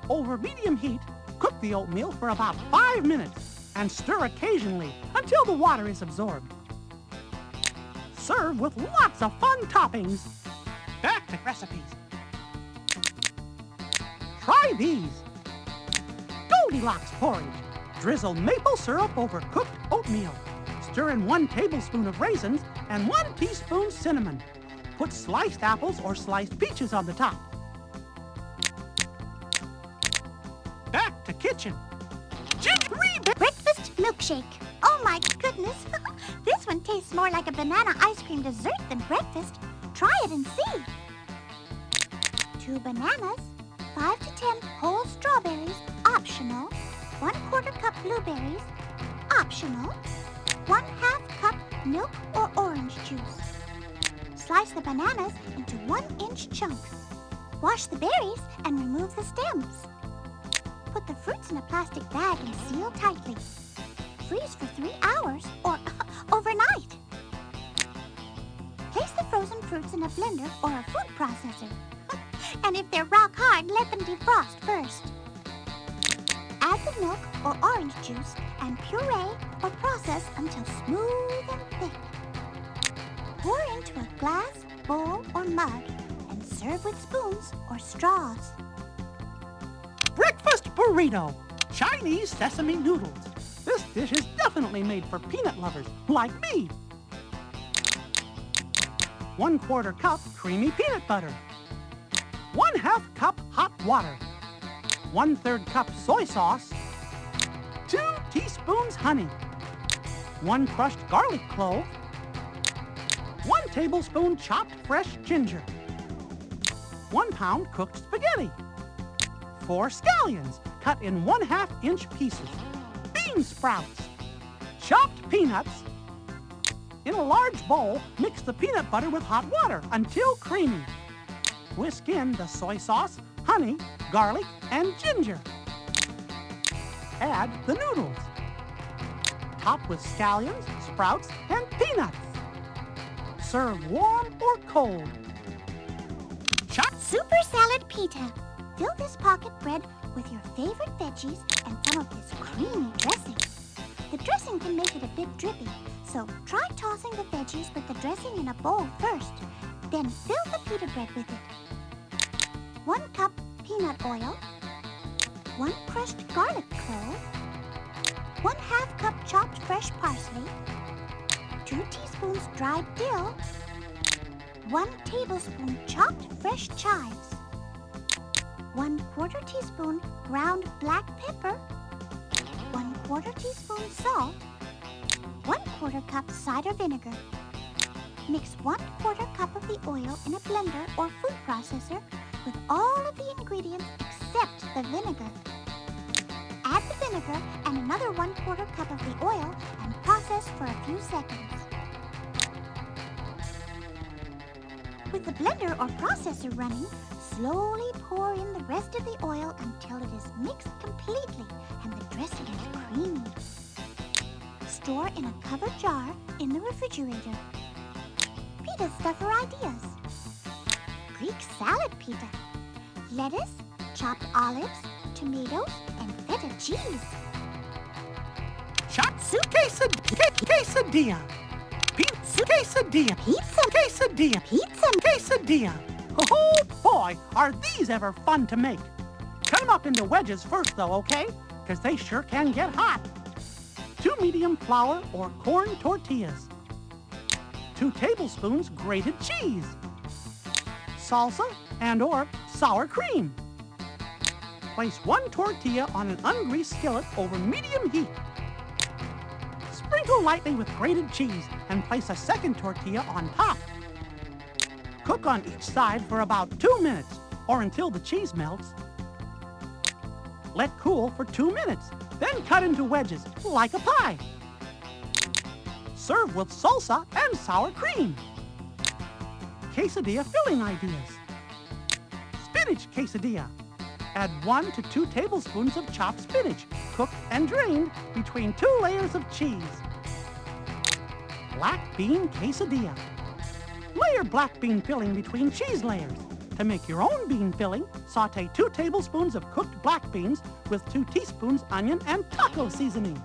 Over medium heat, cook the oatmeal for about 5 minutes and stir occasionally until the water is absorbed. Serve with lots of fun toppings. Back to recipes. Try these. Goldilocks porridge. Drizzle maple syrup over cooked oatmeal. Stir in 1 tablespoon of raisins and 1 teaspoon cinnamon. Put sliced apples or sliced peaches on the top. Back to kitchen. Breakfast milkshake. Oh my goodness. This one tastes more like a banana ice cream dessert than breakfast. Try it and see. 2 bananas, 5 to 10 whole strawberries, optional, 1/4 cup blueberries, optional, 1/2 cup milk or orange juice. Slice the bananas into 1-inch chunks. Wash the berries and remove the stems. Put the fruits in a plastic bag and seal tightly. Freeze for 3 hours or overnight. Place the frozen fruits in a blender or a food processor. And if they're rock hard, let them defrost first. Add the milk or orange juice and puree or process until smooth and thick. Pour into a glass, bowl, or mug and serve with spoons or straws. breakfast burrito, Chinese sesame noodles. This dish is definitely made for peanut lovers like me. 1/4 cup creamy peanut butter. 1/2 cup hot water. 1/3 cup soy sauce. 2 teaspoons honey. 1 crushed garlic clove. 1 tablespoon chopped fresh ginger. 1 pound cooked spaghetti. 4 scallions cut in 1/2 inch pieces. Bean sprouts. Chopped peanuts. In a large bowl, mix the peanut butter with hot water until creamy. Whisk in the soy sauce, honey, garlic, and ginger. Add the noodles. Top with scallions, sprouts, and peanuts. Serve warm or cold. Super salad pita. Fill this pocket bread with your favorite veggies and some of this creamy dressing. The dressing can make it a bit drippy, so try tossing the veggies with the dressing in a bowl first. Then fill the pita bread with it. 1 cup peanut oil. 1 crushed garlic clove. 1/2 cup chopped fresh parsley. 2 teaspoons dried dill. 1 tablespoon chopped fresh chives. 1/4 teaspoon ground black pepper. 1/4 teaspoon salt. 1/4 cup cider vinegar. Mix 1/4 cup of the oil in a blender or food processor with all of the ingredients except the vinegar. Add the vinegar and another 1/4 cup of the oil and process for a few seconds. With the blender or processor running, slowly pour in the rest of the oil until it is mixed completely and the dressing is creamy. Store in a covered jar in the refrigerator. Pita stuffer ideas. Greek salad pita. Lettuce, chopped olives, tomatoes, and feta cheese. Chopped quesadilla. Pizza quesadilla. Pizza. Quesadilla. Pizza. Quesadilla. Oh boy, are these ever fun to make. Cut them up into wedges first though, okay? Because they sure can get hot. 2 medium flour or corn tortillas. 2 tablespoons grated cheese. Salsa and or sour cream. Place 1 tortilla on an ungreased skillet over medium heat. Sprinkle lightly with grated cheese and place a second tortilla on top. Cook on each side for about 2 minutes or until the cheese melts. Let cool for 2 minutes, then cut into wedges like a pie. Serve with salsa and sour cream. Quesadilla filling ideas. Spinach quesadilla. Add 1 to 2 tablespoons of chopped spinach, cooked and drained between 2 layers of cheese. Black bean quesadilla. Layer black bean filling between cheese layers. To make your own bean filling, saute 2 tablespoons of cooked black beans with 2 teaspoons onion and taco seasoning.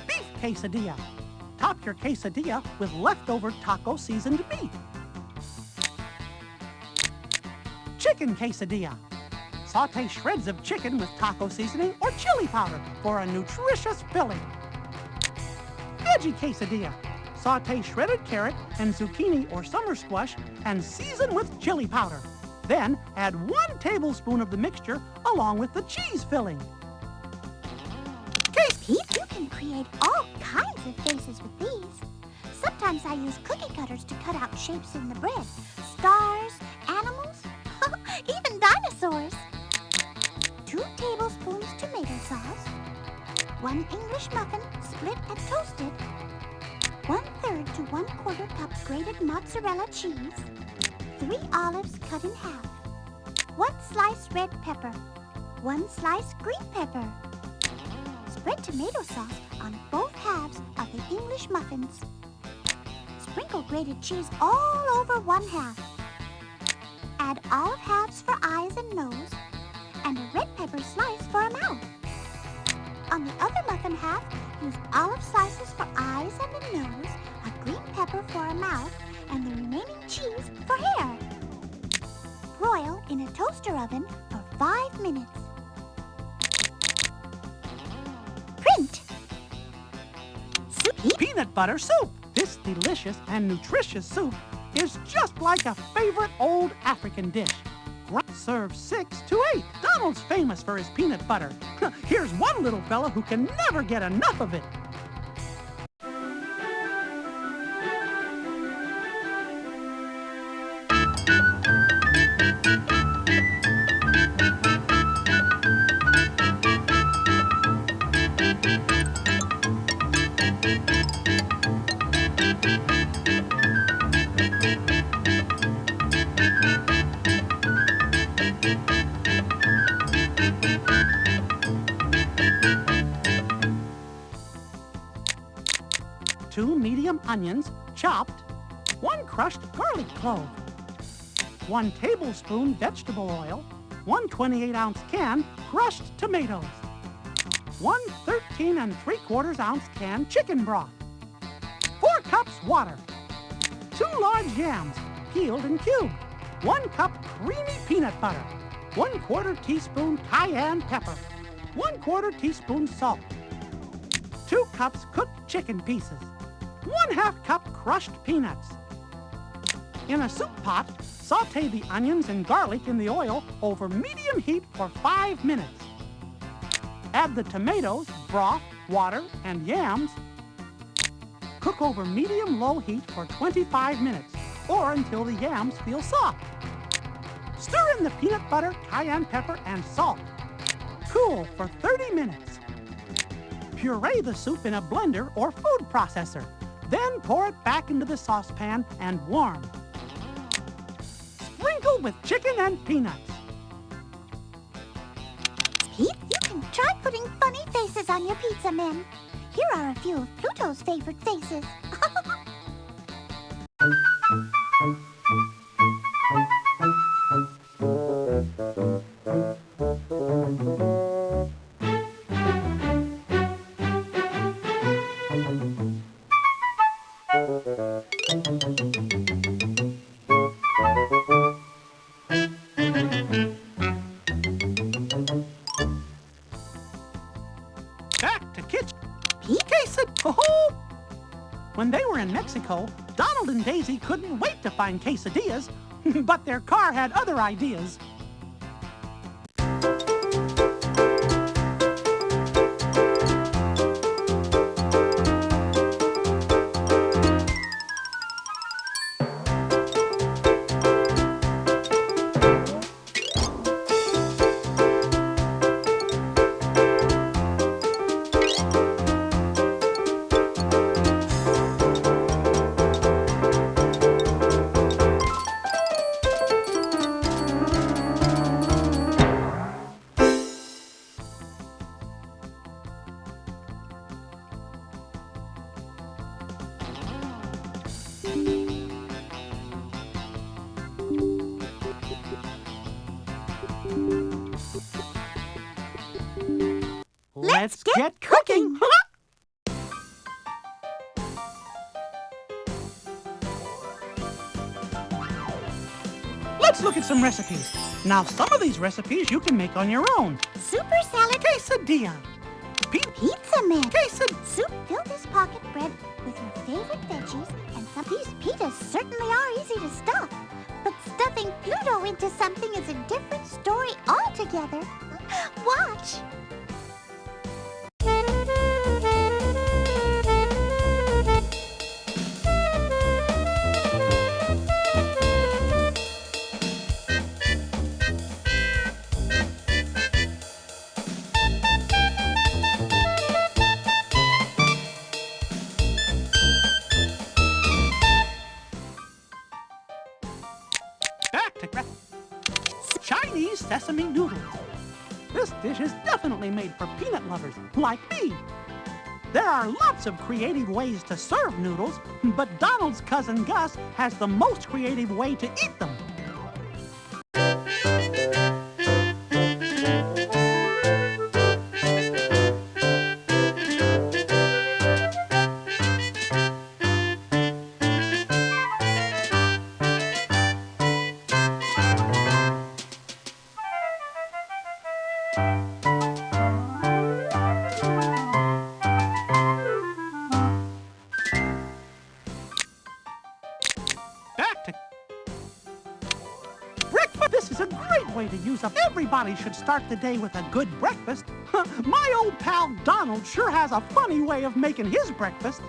Beef quesadilla. Top your quesadilla with leftover taco seasoned beef. Chicken quesadilla. Saute shreds of chicken with taco seasoning or chili powder for a nutritious filling. Veggie quesadilla. Saute shredded carrot and zucchini or summer squash and season with chili powder. Then add 1 tablespoon of the mixture along with the cheese filling. Pete, you can create all kinds of faces with these. Sometimes I use cookie cutters to cut out shapes in the bread. Stars, animals, even dinosaurs. 2 tablespoons tomato sauce. 1 English muffin split and toasted. 1/3 to 1/4 cup grated mozzarella cheese. 3 olives cut in half. 1 slice red pepper. 1 slice green pepper. Spread tomato sauce on both halves of the English muffins. Sprinkle grated cheese all over 1/2. Add olive halves for eyes and nose, and a red pepper slice for a mouth. On the other muffin half, use olive slices for eyes and a nose, a green pepper for a mouth, and the remaining cheese for hair. Broil in a toaster oven for 5 minutes. Peanut butter soup. This delicious and nutritious soup is just like a favorite old African dish. Serve 6 to 8. Donald's famous for his peanut butter. Here's one little fella who can never get enough of it. Two medium onions, chopped, 1 crushed garlic clove, 1 tablespoon vegetable oil, 1 28-ounce can crushed tomatoes, 1 13 3/4 ounce can chicken broth, 4 cups water, 2 large yams, peeled and cubed, 1 cup creamy peanut butter, 1/4 teaspoon cayenne pepper, 1/4 teaspoon salt, 2 cups cooked chicken pieces, 1/2 cup crushed peanuts. In a soup pot, saute the onions and garlic in the oil over medium heat for 5 minutes. Add the tomatoes, broth, water, and yams. Cook over medium-low heat for 25 minutes or until the yams feel soft. Stir in the peanut butter, cayenne pepper, and salt. Cool for 30 minutes. Puree the soup in a blender or food processor. Then pour it back into the saucepan and warm. Sprinkle with chicken and peanuts. Pete, you can try putting funny faces on your pizza men. Here are a few of Pluto's favorite faces. Back to kitchen. Oh! When they were in Mexico, Donald and Daisy couldn't wait to find quesadillas, but their car had other ideas. Let's get cooking! Let's look at some recipes. Now, some of these recipes you can make on your own. Super salad. Quesadilla. Pizza man. Quesadilla. Soup, fill this pocket bread with your favorite veggies, and some these pitas certainly are easy to stuff. But stuffing Pluto into something is a different story altogether. Watch. Back to Chinese sesame noodles. This dish is definitely made for peanut lovers like me. There are lots of creative ways to serve noodles, but Donald's cousin Gus has the most creative way to eat them. way to use up. Everybody should start the day with a good breakfast. My old pal Donald sure has a funny way of making his breakfast.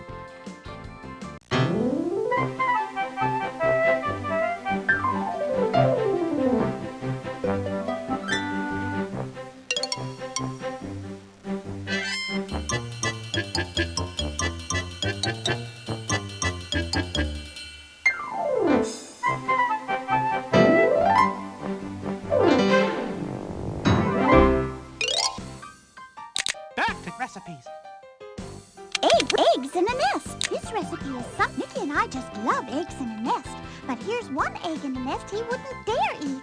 Back to recipes. Eggs in a nest. This recipe is something. Mickey and I just love eggs in a nest. But here's one egg in a nest he wouldn't dare eat.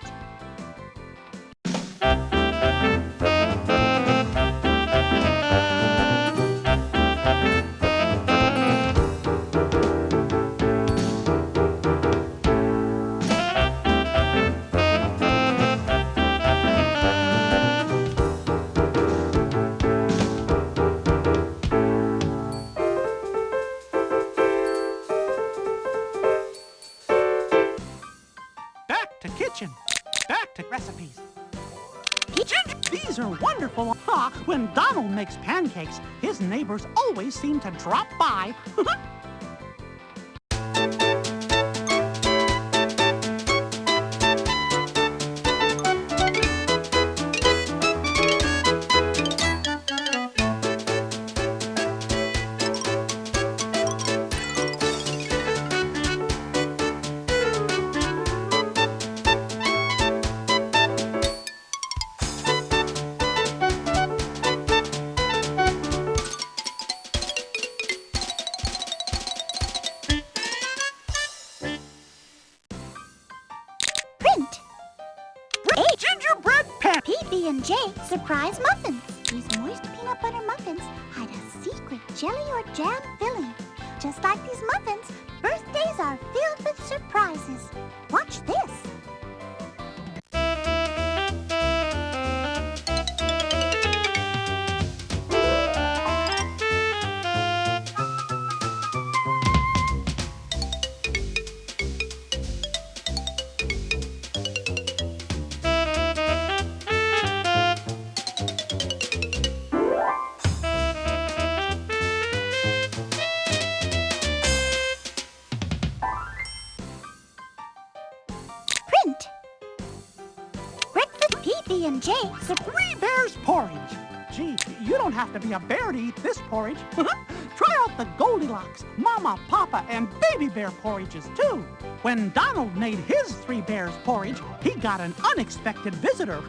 Back to kitchen. Back to recipes. These are wonderful. When Donald makes pancakes, his neighbors always seem to drop by. Print. Gingerbread pan. PB&J surprise muffins. These moist peanut butter muffins hide a secret jelly or jam filling. Just like these muffins, birthdays are filled with surprises. Watch this. Print. Breakfast PB&J. Three Bears porridge. Gee, you don't have to be a bear to eat this porridge. Try out the Goldilocks, Mama, Papa, and Baby Bear porridges, too. When Donald made his Three Bears porridge, he got an unexpected visitor.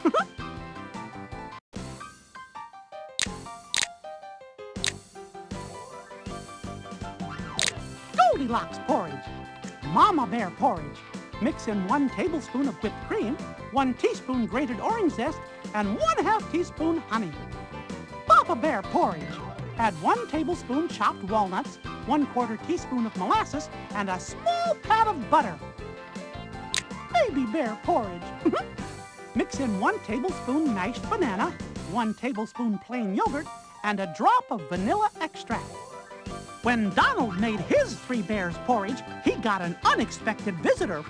Goldilocks porridge. Mama Bear porridge. Mix in 1 tablespoon of whipped cream, 1 teaspoon grated orange zest, and 1/2 teaspoon honey. Papa Bear porridge. Add 1 tablespoon chopped walnuts, 1/4 teaspoon of molasses, and a small pat of butter. Baby Bear porridge. Mix in 1 tablespoon mashed banana, 1 tablespoon plain yogurt, and a drop of vanilla extract. When Donald made his Three Bears porridge, he got an unexpected visitor.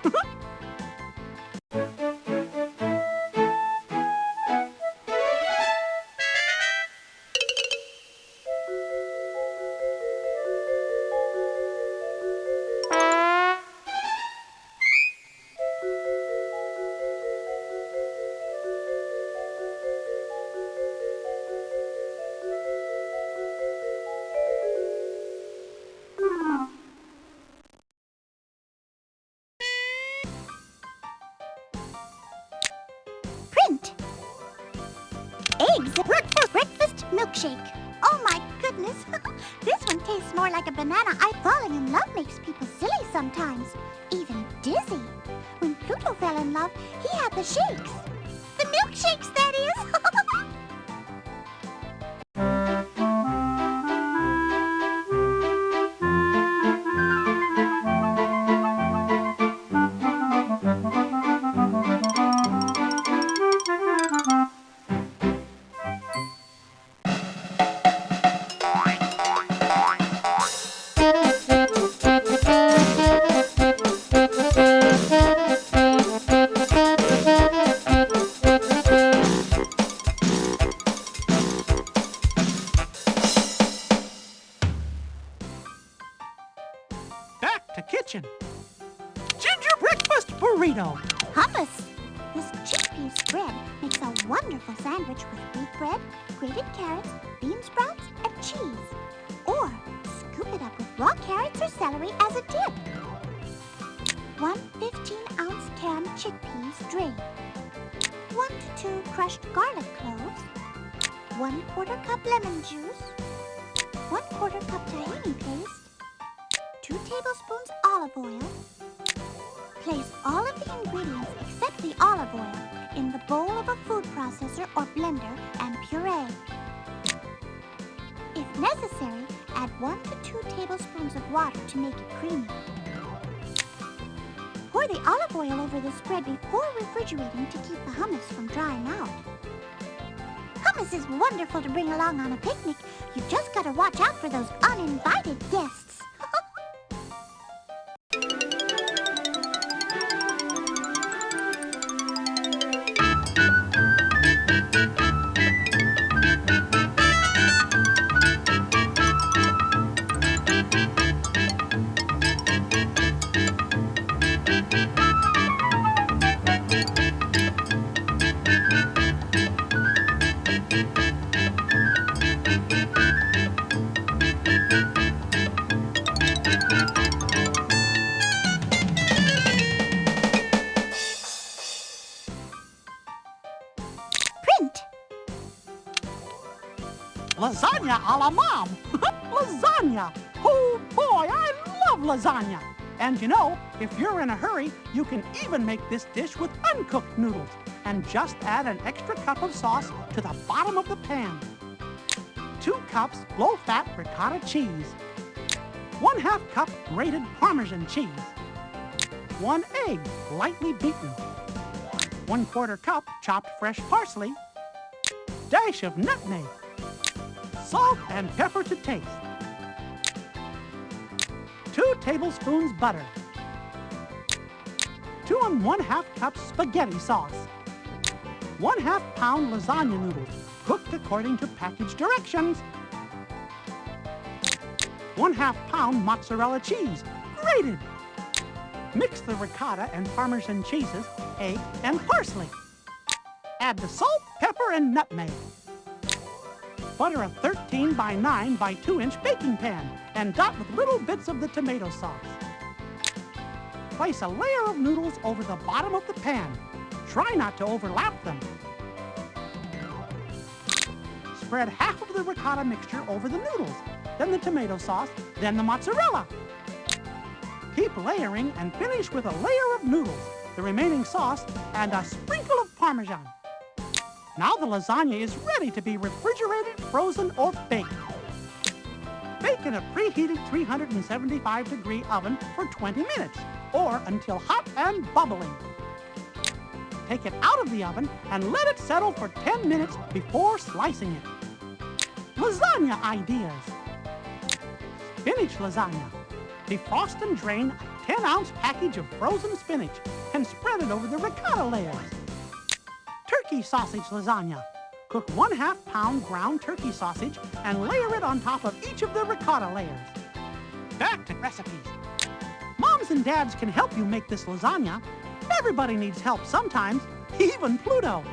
Print. Eggs. Breakfast milkshake. Oh my goodness. This one tastes more like a banana. Falling in love makes people silly sometimes, even dizzy. When Pluto fell in love, he had the shakes. The milkshakes, that is. kitchen. Ginger breakfast burrito. Hummus. This chickpea spread makes a wonderful sandwich with wheat bread, grated carrots, bean sprouts, and cheese. Or scoop it up with raw carrots or celery as a dip. 1 15-ounce canned chickpeas drained. 1 to 2 crushed garlic cloves. 1/4 cup lemon juice. 1/4 cup tahini paste. 2 tablespoons olive oil. Place all of the ingredients except the olive oil in the bowl of a food processor or blender and puree. If necessary, add 1 to 2 tablespoons of water to make it creamy. Pour the olive oil over the spread before refrigerating to keep the hummus from drying out. Hummus is wonderful to bring along on a picnic. You just gotta watch out for those uninvited guests. Print. Lasagna a la mom. Lasagna. Oh boy, I love lasagna. And you know, if you're in a hurry, you can even make this dish with uncooked noodles and just add an extra cup of sauce to the bottom of the pan. 2 cups low-fat ricotta cheese. 1/2 cup grated Parmesan cheese. 1 egg, lightly beaten. 1/4 cup chopped fresh parsley. Dash of nutmeg. Salt and pepper to taste. 2 tablespoons butter. 2 1/2 cups spaghetti sauce. 1/2 pound lasagna noodles, cooked according to package directions. 1/2 pound mozzarella cheese, grated. Mix the ricotta and Parmesan cheeses, egg, and parsley. Add the salt, pepper, and nutmeg. Butter a 13 by 9 by 2-inch baking pan and dot with little bits of the tomato sauce. Place a layer of noodles over the bottom of the pan. Try not to overlap them. Spread half of the ricotta mixture over the noodles, then the tomato sauce, then the mozzarella. Keep layering and finish with a layer of noodles, the remaining sauce, and a sprinkle of Parmesan. Now the lasagna is ready to be refrigerated, frozen, or baked. Bake in a preheated 375-degree oven for 20 minutes, or until hot and bubbling. Take it out of the oven and let it settle for 10 minutes before slicing it. Lasagna ideas. Spinach lasagna. Defrost and drain a 10-ounce package of frozen spinach and spread it over the ricotta layers. Turkey sausage lasagna. Cook 1/2 pound ground turkey sausage and layer it on top of each of the ricotta layers. Back to recipes. Moms and dads can help you make this lasagna. Everybody needs help sometimes, even Pluto.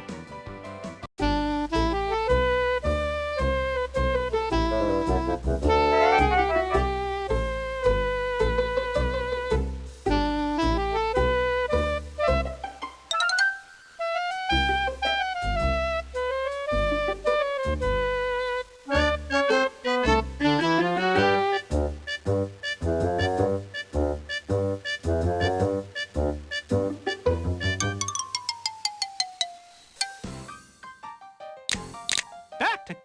Back to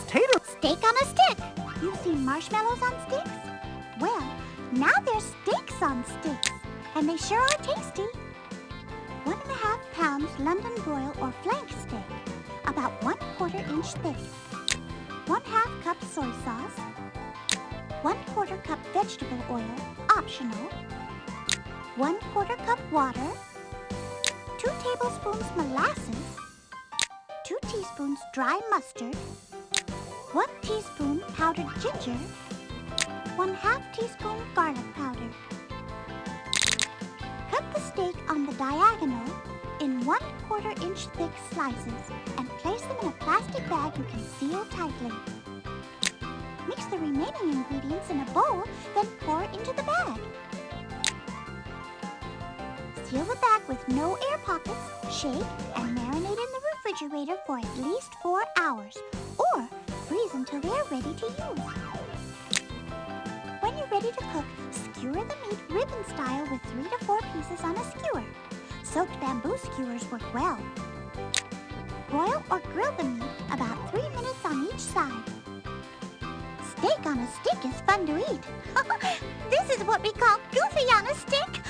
tater. Steak on a stick. You've seen marshmallows on sticks? Well, now there's steaks on sticks, and they sure are tasty. 1.5 pounds London broil or flank steak, about 1/4 inch thick. 1/2 cup soy sauce. 1/4 cup vegetable oil, optional. 1/4 cup water. 2 tablespoons molasses. 2 teaspoons dry mustard. 1 teaspoon powdered ginger. 1/2 teaspoon garlic powder. Cut the steak on the diagonal in 1/4 inch thick slices and place them in a plastic bag you can seal tightly. Mix the remaining ingredients in a bowl, then pour into the bag. Seal the bag with no air pockets, shake, and marinate in the refrigerator for at least 4 hours, or freeze until they are ready to use. When you're ready to cook, skewer the meat ribbon style with 3 to 4 pieces on a skewer. Soaked bamboo skewers work well. Broil or grill the meat about 3 minutes on each side. Steak on a stick is fun to eat. This is what we call goofy on a stick.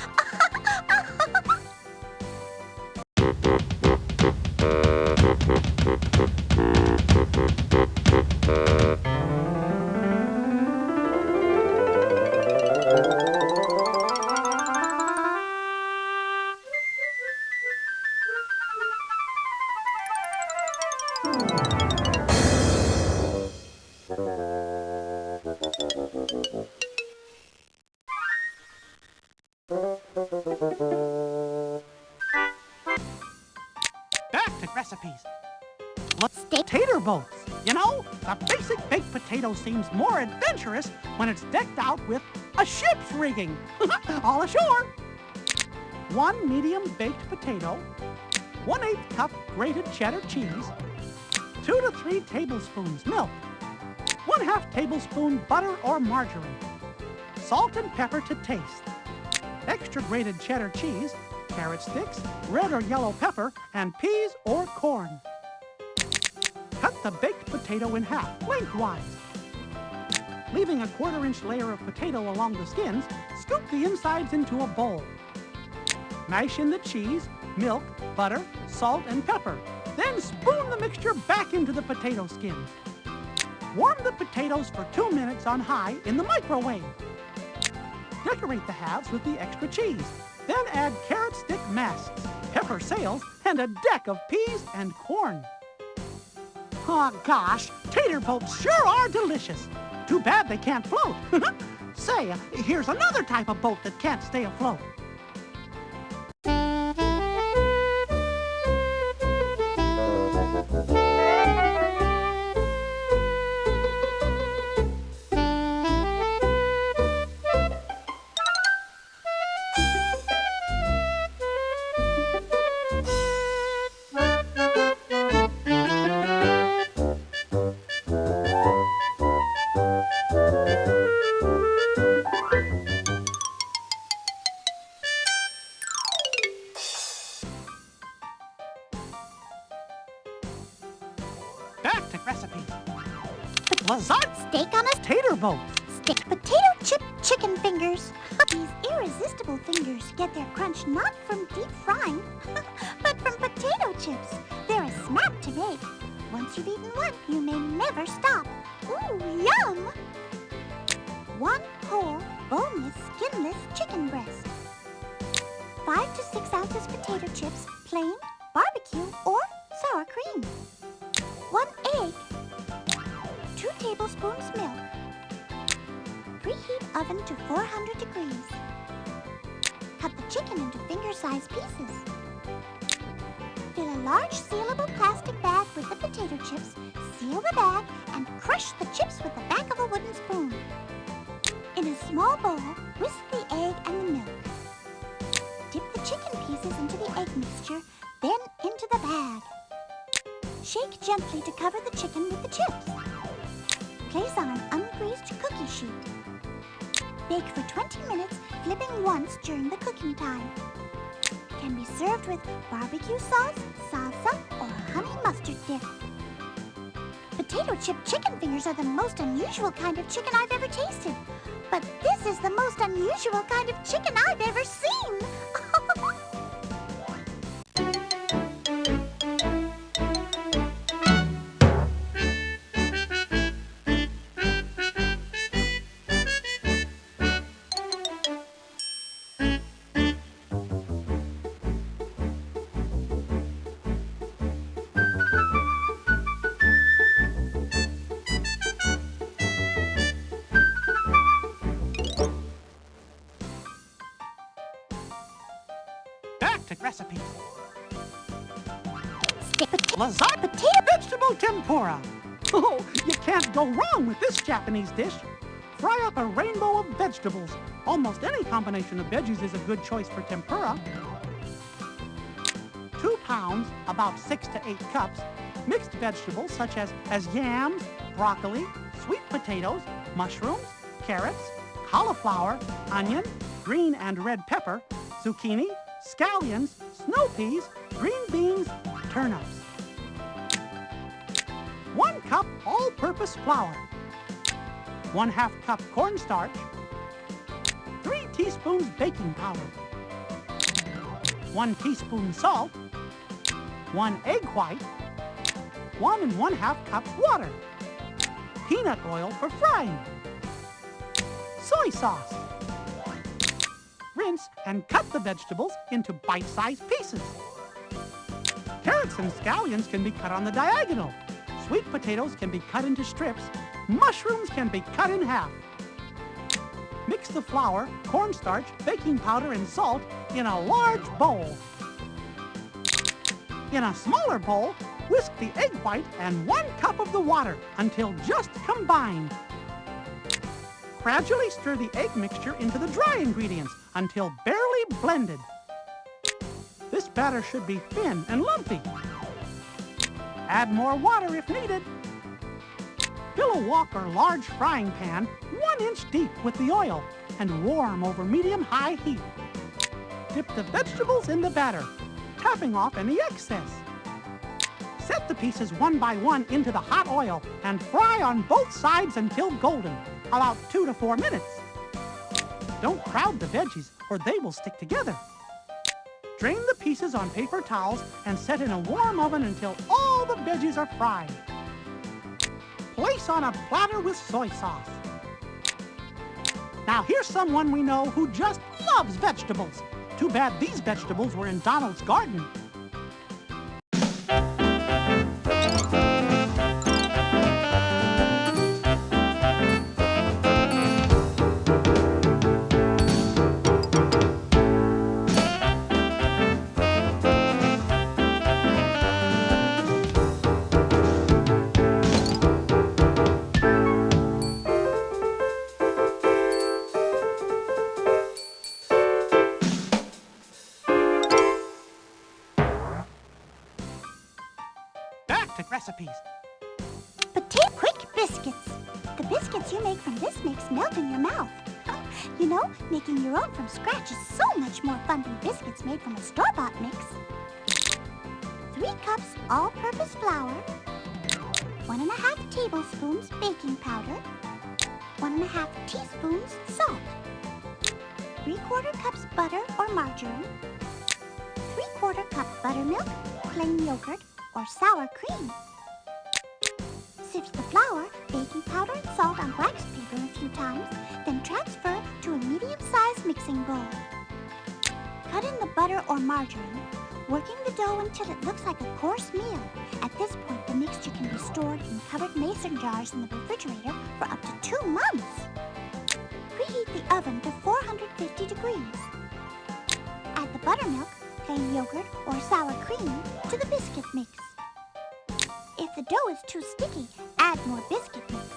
Back to recipes. Steak. Tater boats. You know, the basic baked potato seems more adventurous when it's decked out with a ship's rigging. All ashore. 1 medium baked potato, 1/8 cup grated cheddar cheese, 2 to 3 tablespoons milk, 1/2 tablespoon butter or margarine, salt and pepper to taste, extra grated cheddar cheese, carrot sticks, red or yellow pepper, and peas or corn. Cut the baked potato in half, lengthwise. Leaving a 1/4 inch layer of potato along the skins, scoop the insides into a bowl. Mash in the cheese, milk, butter, salt, and pepper. Then spoon the mixture back into the potato skins. Warm the potatoes for 2 minutes on high in the microwave. Decorate the halves with the extra cheese. Then add carrot stick masks, pepper sails, and a deck of peas and corn. Oh gosh, tater boats sure are delicious. Too bad they can't float. Say, here's another type of boat that can't stay afloat. Back to recipes. Lasagna. Steak on a Tater boat. stick. Potato chip chicken fingers. These irresistible fingers get their crunch not from deep frying, but from potato chips. They're a snack to bake. Once you've eaten one, you may never stop. Ooh, yum! 1 whole, boneless, skinless chicken breast. 5 to 6 ounces potato chips, plain, barbecue, or sour cream. 1 egg. 2 tablespoons milk. Preheat oven to 400 degrees. Cut the chicken into finger-sized pieces. Fill a large sealable plastic bag with the potato chips, seal the bag, and crush the chips with the back of a wooden spoon. In a small bowl, whisk the egg and the milk. Dip the chicken pieces into the egg mixture, then into the bag. Shake gently to cover the chicken with the chips. Place on an ungreased cookie sheet. Bake for 20 minutes, flipping once during the cooking time. Can be served with barbecue sauce, salsa, or honey mustard dip. Potato chip chicken fingers are the most unusual kind of chicken I've ever tasted. But this is the most unusual kind of chicken I've ever seen. lasagna Potato vegetable tempura. Oh, you can't go wrong with this Japanese dish. Fry up a rainbow of vegetables. Almost any combination of veggies is a good choice for tempura. 2 pounds, about 6 to 8 cups, mixed vegetables such as yams, broccoli, sweet potatoes, mushrooms, carrots, cauliflower, onion, green and red pepper, zucchini, scallions, snow peas, green beans, turnips. 1 cup all-purpose flour. 1/2 cup cornstarch. 3 teaspoons baking powder. 1 teaspoon salt. 1 egg white. 1 1/2 cups water. Peanut oil for frying. Soy sauce. Rinse and cut the vegetables into bite-sized pieces. Carrots and scallions can be cut on the diagonal. Sweet potatoes can be cut into strips. Mushrooms can be cut in half. Mix the flour, cornstarch, baking powder, and salt in a large bowl. In a smaller bowl, whisk the egg white and 1 cup of the water until just combined. Gradually stir the egg mixture into the dry ingredients until barely blended. This batter should be thin and lumpy. Add more water if needed. Fill a wok or large frying pan 1 inch deep with the oil and warm over medium-high heat. Dip the vegetables in the batter, tapping off any excess. Set the pieces 1 by 1 into the hot oil and fry on both sides until golden, about 2 to 4 minutes. Don't crowd the veggies or they will stick together. Drain the pieces on paper towels and set in a warm oven until all the veggies are fried. Place on a platter with soy sauce. Now here's someone we know who just loves vegetables. Too bad these vegetables were in Donald's garden. Recipes. potato quick biscuits. The biscuits you make from this mix melt in your mouth. You know, making your own from scratch is so much more fun than biscuits made from a store-bought mix. 3 cups all-purpose flour. 1½ tablespoons baking powder. 1½ teaspoons salt. 3/4 cups butter or margarine. 3/4 cup buttermilk, plain yogurt, or sour cream. Sift the flour, baking powder, and salt on wax paper a few times, then transfer to a medium-sized mixing bowl. Cut in the butter or margarine, working the dough until it looks like a coarse meal. At this point, the mixture can be stored in covered mason jars in the refrigerator for up to 2 months. Preheat the oven to 450 degrees. Add the buttermilk, plain yogurt, or sour cream to the biscuit mix. If the dough is too sticky, add more biscuit mix.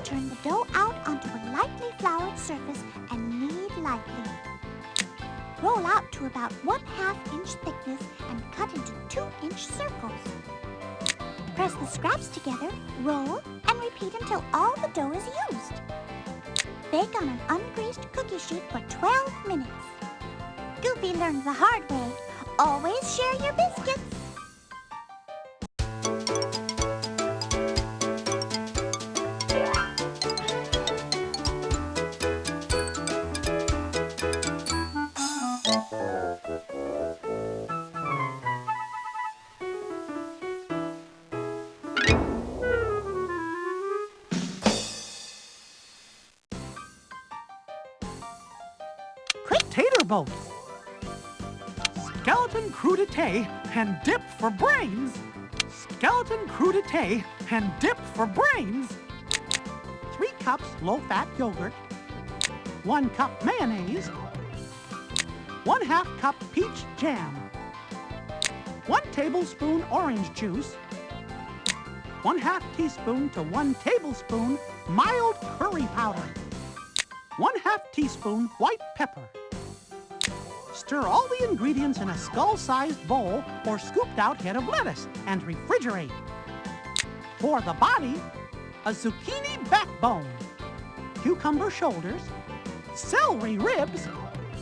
Turn the dough out onto a lightly floured surface and knead lightly. Roll out to about 1/2 inch thickness and cut into 2-inch circles. Press the scraps together, roll, and repeat until all the dough is used. Bake on an ungreased cookie sheet for 12 minutes. Goofy learned the hard way. Always share your biscuits. Tater boats. Skeleton crudité and dip for brains. Skeleton crudité and dip for brains. 3 cups low-fat yogurt. 1 cup mayonnaise. 1/2 cup peach jam. 1 tablespoon orange juice, 1/2 teaspoon to 1 tablespoon mild curry powder, 1/2 teaspoon white pepper. Stir all the ingredients in a skull-sized bowl or scooped out head of lettuce and refrigerate. For the body, a zucchini backbone, cucumber shoulders, celery ribs,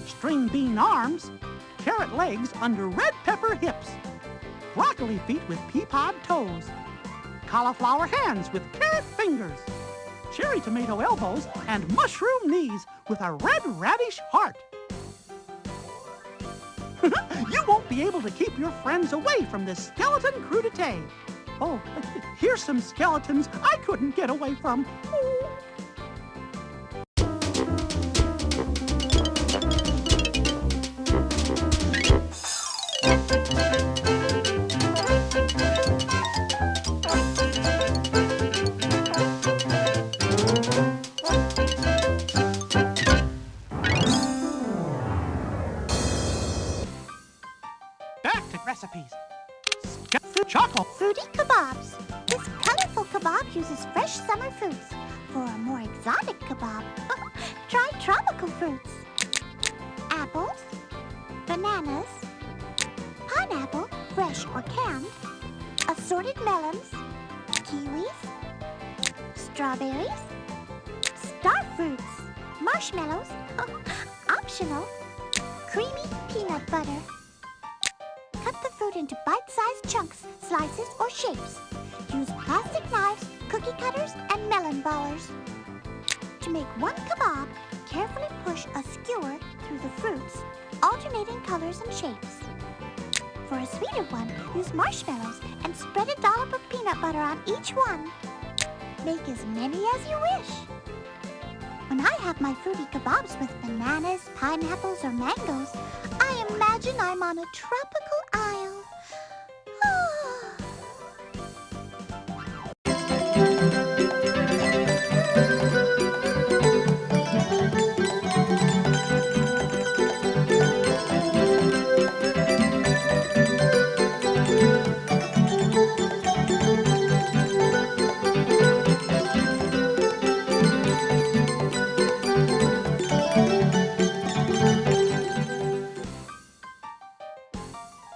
string bean arms, carrot legs under red pepper hips, broccoli feet with pea pod toes, cauliflower hands with carrot fingers, cherry tomato elbows, and mushroom knees with a red radish heart. You won't be able to keep your friends away from this skeleton crudité. Oh, here's some skeletons I couldn't get away from. Back to recipes. Chocolate. Fruity kebabs. This colorful kebab uses fresh summer fruits. For a more exotic kebab, try tropical fruits. Apples, bananas, pineapple, fresh or canned, assorted melons, kiwis, strawberries, star fruits, marshmallows, optional, creamy peanut butter. Cut the fruit into bite-sized chunks, slices, or shapes. Use plastic knives, cookie cutters, and melon ballers. To make one kebab, carefully push a skewer through the fruits, alternating colors and shapes. For a sweeter one, use marshmallows and spread a dollop of peanut butter on each one. Make as many as you wish. When I have my fruity kebabs with bananas, pineapples, or mangoes, I imagine I'm on a tropical isle.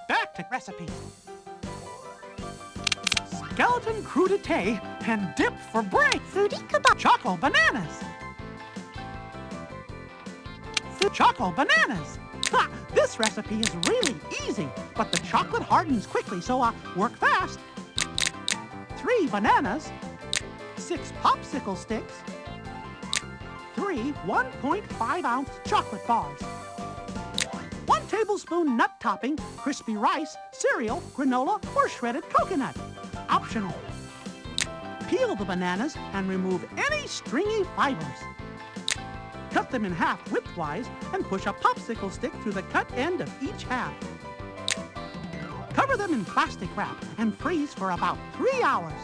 Back to recipes. Skeleton crudité and dip for break. Fruity kebab. Choco bananas. Choco bananas. Ha! This recipe is really easy, but the chocolate hardens quickly, so work fast. 3 bananas, 6 popsicle sticks, 3 1.5-ounce chocolate bars, 1 tablespoon nut topping, crispy rice, cereal, granola, or shredded coconut. Optional. Peel the bananas and remove any stringy fibers. Cut them in half widthwise and push a popsicle stick through the cut end of each half. Cover them in plastic wrap and freeze for about 3 hours.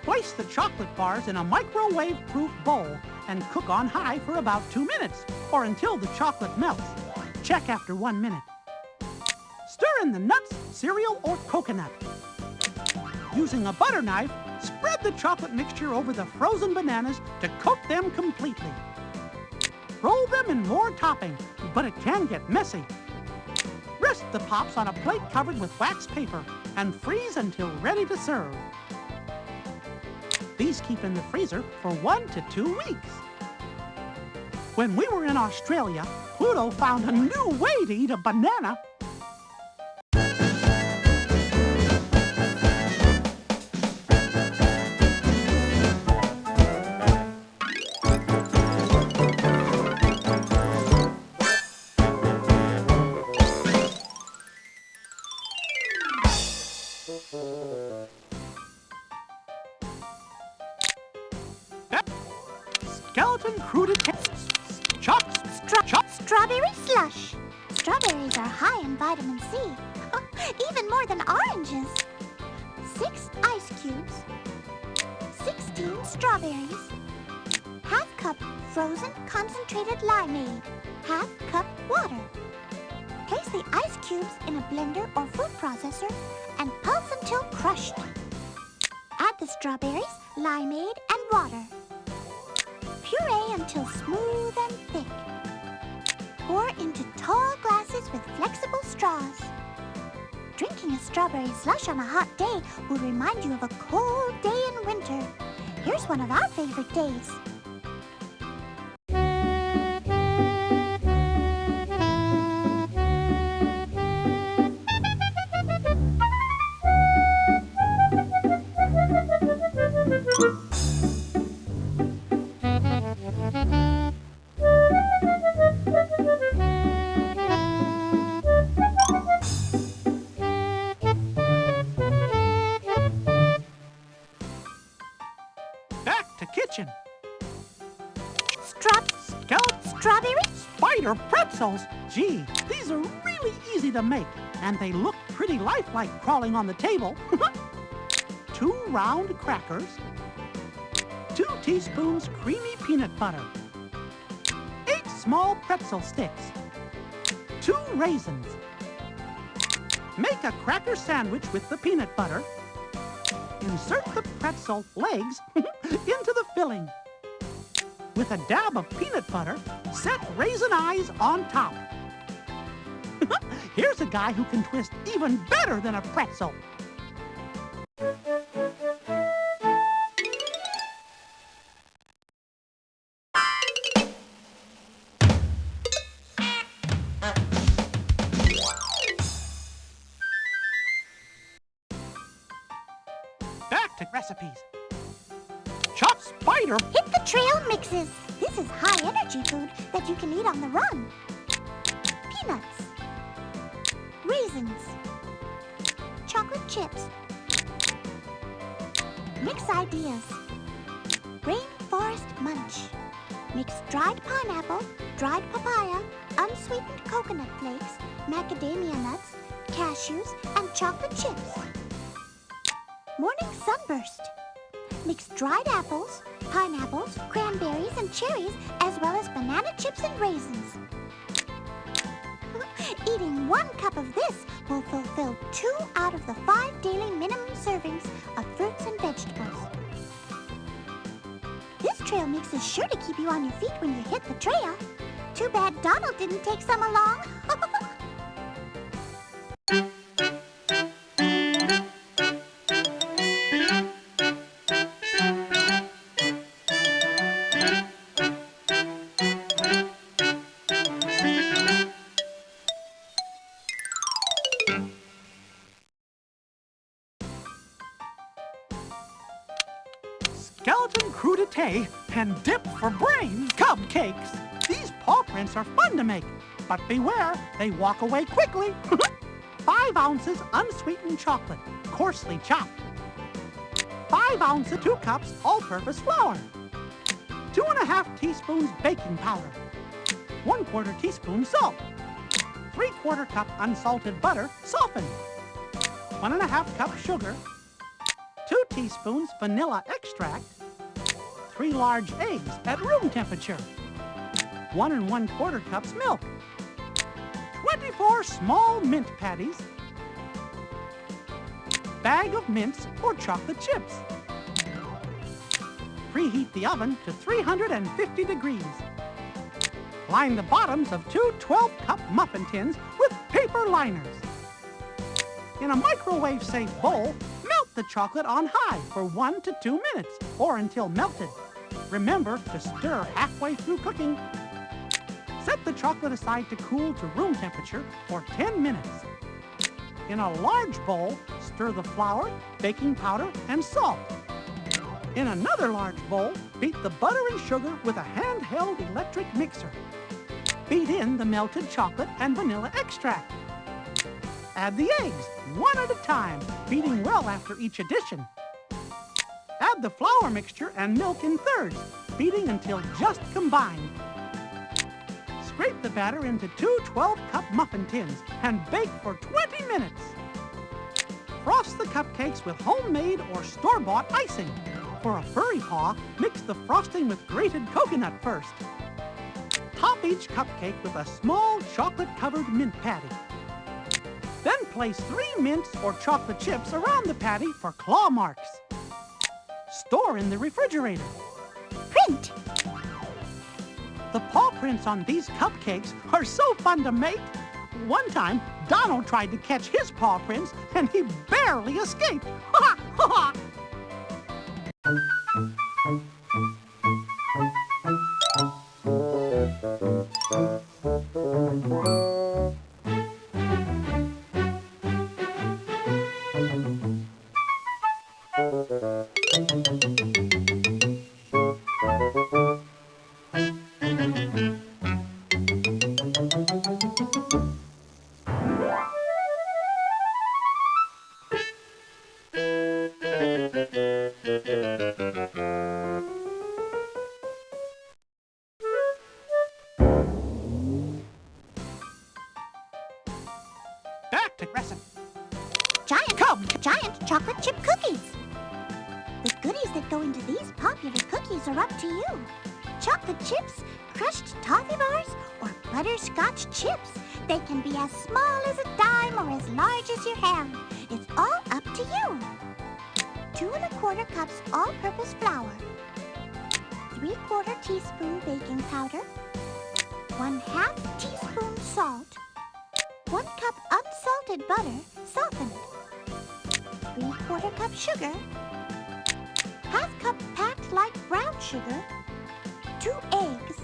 Place the chocolate bars in a microwave-proof bowl and cook on high for about 2 minutes or until the chocolate melts. Check after 1 minute. Stir in the nuts, cereal, or coconut. Using a butter knife, spread the chocolate mixture over the frozen bananas to coat them completely. Roll them in more topping, but it can get messy. Rest the pops on a plate covered with wax paper and freeze until ready to serve. These keep in the freezer for 1 to 2 weeks. When we were in Australia, Pluto found a new way to eat a banana. Skeleton crudité. Strawberry slush. Strawberries are high in vitamin C, even more than oranges. 6 ice cubes, 16 strawberries, ½ cup frozen concentrated limeade, ½ cup water. Place the ice cubes in a blender or food processor and pulse until crushed. Add the strawberries, limeade, and water. Puree until smooth and thick. Pour into tall glasses with flexible straws. Drinking a strawberry slush on a hot day will remind you of a cold day in winter. Here's one of our favorite days. Back to kitchen. Strawberries? Spider pretzels. Gee, these are really easy to make, and they look pretty lifelike crawling on the table. 2 round crackers. 2 teaspoons creamy peanut butter. 8 small pretzel sticks. 2 raisins. Make a cracker sandwich with the peanut butter. Insert the pretzel legs into the filling. With a dab of peanut butter, set raisin eyes on top. Here's a guy who can twist even better than a pretzel. Back to recipes. Chop spider. Hit the trail mixes. This is high-energy food that you can eat on the run. Peanuts. Raisins. Chocolate chips. Mix ideas. Rainforest munch. Mix dried pineapple, dried papaya, unsweetened coconut flakes, macadamia nuts, cashews, and chocolate chips. Morning sunburst. Mix dried apples, pineapples, cranberries, and cherries, as well as banana chips and raisins. Eating 1 cup of this will fulfill 2 out of the 5 daily minimum servings of fruits and vegetables. This trail mix is sure to keep you on your feet when you hit the trail. Too bad Donald didn't take some along. Skeleton crudité and dip for brain cupcakes. These paw prints are fun to make, but beware, they walk away quickly. 5 ounces unsweetened chocolate, coarsely chopped. 5 ounces, 2 cups all-purpose flour. 2½ teaspoons baking powder. 1/4 teaspoon salt. 3/4 cup unsalted butter, softened. 1½ cup sugar. 2 teaspoons vanilla extract, 3 large eggs at room temperature, 1 1/4 cups milk, 24 small mint patties, bag of mints or chocolate chips. Preheat the oven to 350 degrees. Line the bottoms of 2 12-cup muffin tins with paper liners. In a microwave-safe bowl, melt the chocolate on high for 1 to 2 minutes or until melted. Remember to stir halfway through cooking. Set the chocolate aside to cool to room temperature for 10 minutes. In a large bowl, stir the flour, baking powder, and salt. In another large bowl, beat the butter and sugar with a handheld electric mixer. Beat in the melted chocolate and vanilla extract. Add the eggs, 1 at a time, beating well after each addition. Add the flour mixture and milk in thirds, beating until just combined. Scrape the batter into 2 12-cup muffin tins and bake for 20 minutes. Frost the cupcakes with homemade or store-bought icing. For a furry paw, mix the frosting with grated coconut first. Top each cupcake with a small chocolate-covered mint patty. Then place 3 mints or chocolate chips around the patty for claw marks. Store in the refrigerator. Print. The paw prints on these cupcakes are so fun to make. One time, Donald tried to catch his paw prints, and he barely escaped. Ha ha ha! Back to recipe. Giant chocolate chip cookies. The goodies that go into these popular cookies are up to you. Chocolate chips, crushed toffee bars, or butterscotch chips. They can be as small as a dime or as large as your hand. It's all up to you. 2 1/4 cups all-purpose flour. 3/4 teaspoon baking powder. 1/2 teaspoon salt. 1 cup unsalted butter, softened. 3/4 cup sugar. 1/2 cup packed light brown sugar. 2 eggs.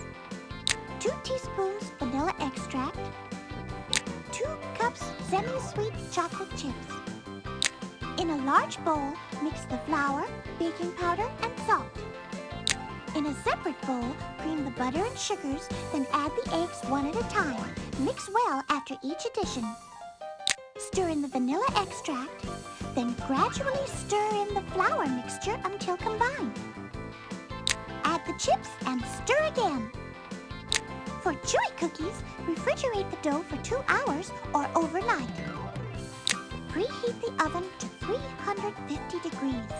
2 teaspoons vanilla extract. 2 cups semi-sweet chocolate chips. In a large bowl, mix the flour, baking powder, and salt. In a separate bowl, cream the butter and sugars, then add the eggs one at a time. Mix well after each addition. Stir in the vanilla extract, then gradually stir in the flour mixture until combined. Add the chips and stir again. For chewy cookies, refrigerate the dough for 2 hours or overnight. Preheat the oven to 350 degrees.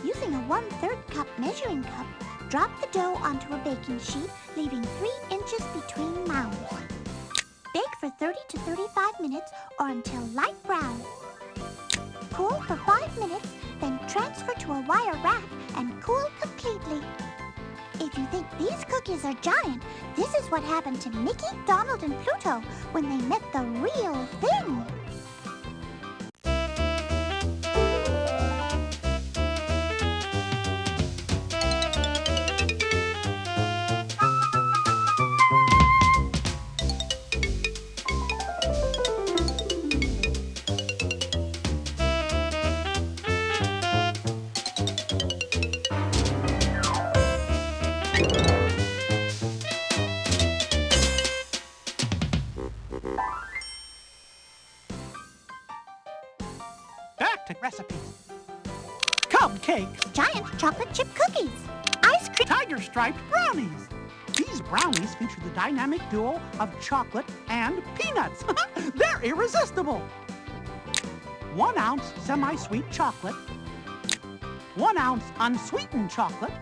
Using a 1/3 cup measuring cup, drop the dough onto a baking sheet, leaving 3 inches between mounds. Bake for 30 to 35 minutes or until light brown. Cool for 5 minutes, then transfer to a wire rack and cool completely. If you think these cookies are giant, this is what happened to Mickey, Donald, and Pluto when they met the real thing. Back to recipes. Cupcakes. Giant chocolate chip cookies. Ice cream. Tiger-striped brownies. These brownies feature the dynamic duo of chocolate and peanuts. They're irresistible. 1 ounce semi-sweet chocolate. 1 ounce unsweetened chocolate.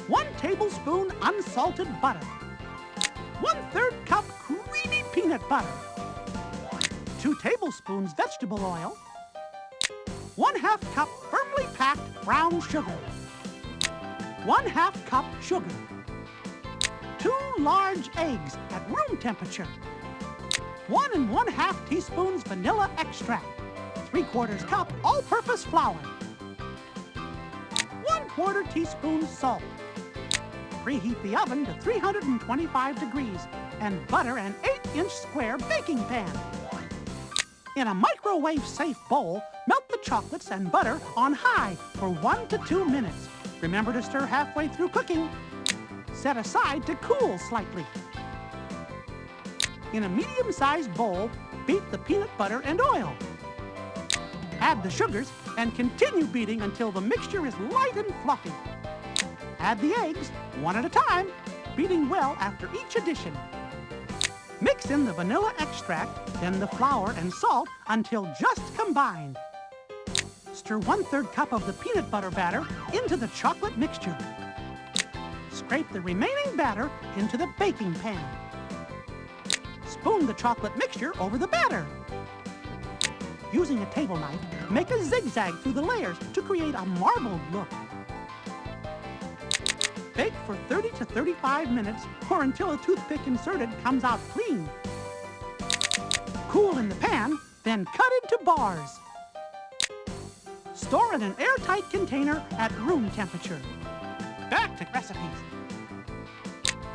1 tablespoon unsalted butter. 1/3 cup creamy peanut butter. 2 tablespoons vegetable oil. 1/2 cup firmly packed brown sugar. 1/2 cup sugar. 2 large eggs at room temperature. 1 1/2 teaspoons vanilla extract. 3/4 cup all-purpose flour. 1/4 teaspoon salt. Preheat the oven to 325 degrees and butter an 8-inch square baking pan. In a microwave-safe bowl, melt the chocolates and butter on high for 1 to 2 minutes. Remember to stir halfway through cooking. Set aside to cool slightly. In a medium-sized bowl, beat the peanut butter and oil. Add the sugars and continue beating until the mixture is light and fluffy. Add the eggs, one at a time, beating well after each addition. Mix in the vanilla extract, then the flour and salt until just combined. Stir 1/3 cup of the peanut butter batter into the chocolate mixture. Scrape the remaining batter into the baking pan. Spoon the chocolate mixture over the batter. Using a table knife, make a zigzag through the layers to create a marbled look. Bake for 30 to 35 minutes or until a toothpick inserted comes out clean. Cool in the pan, then cut into bars. Store in an airtight container at room temperature. Back to recipes.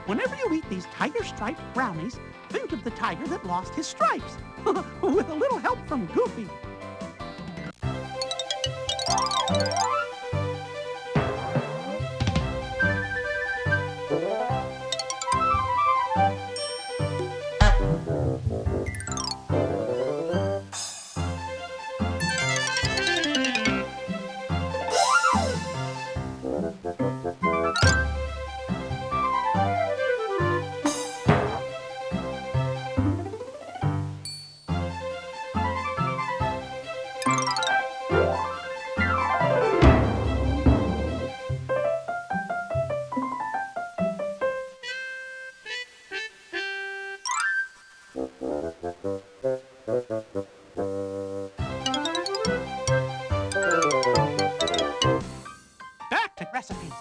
Whenever you eat these tiger-striped brownies, think of the tiger that lost his stripes, with a little help from Goofy. Back to recipes.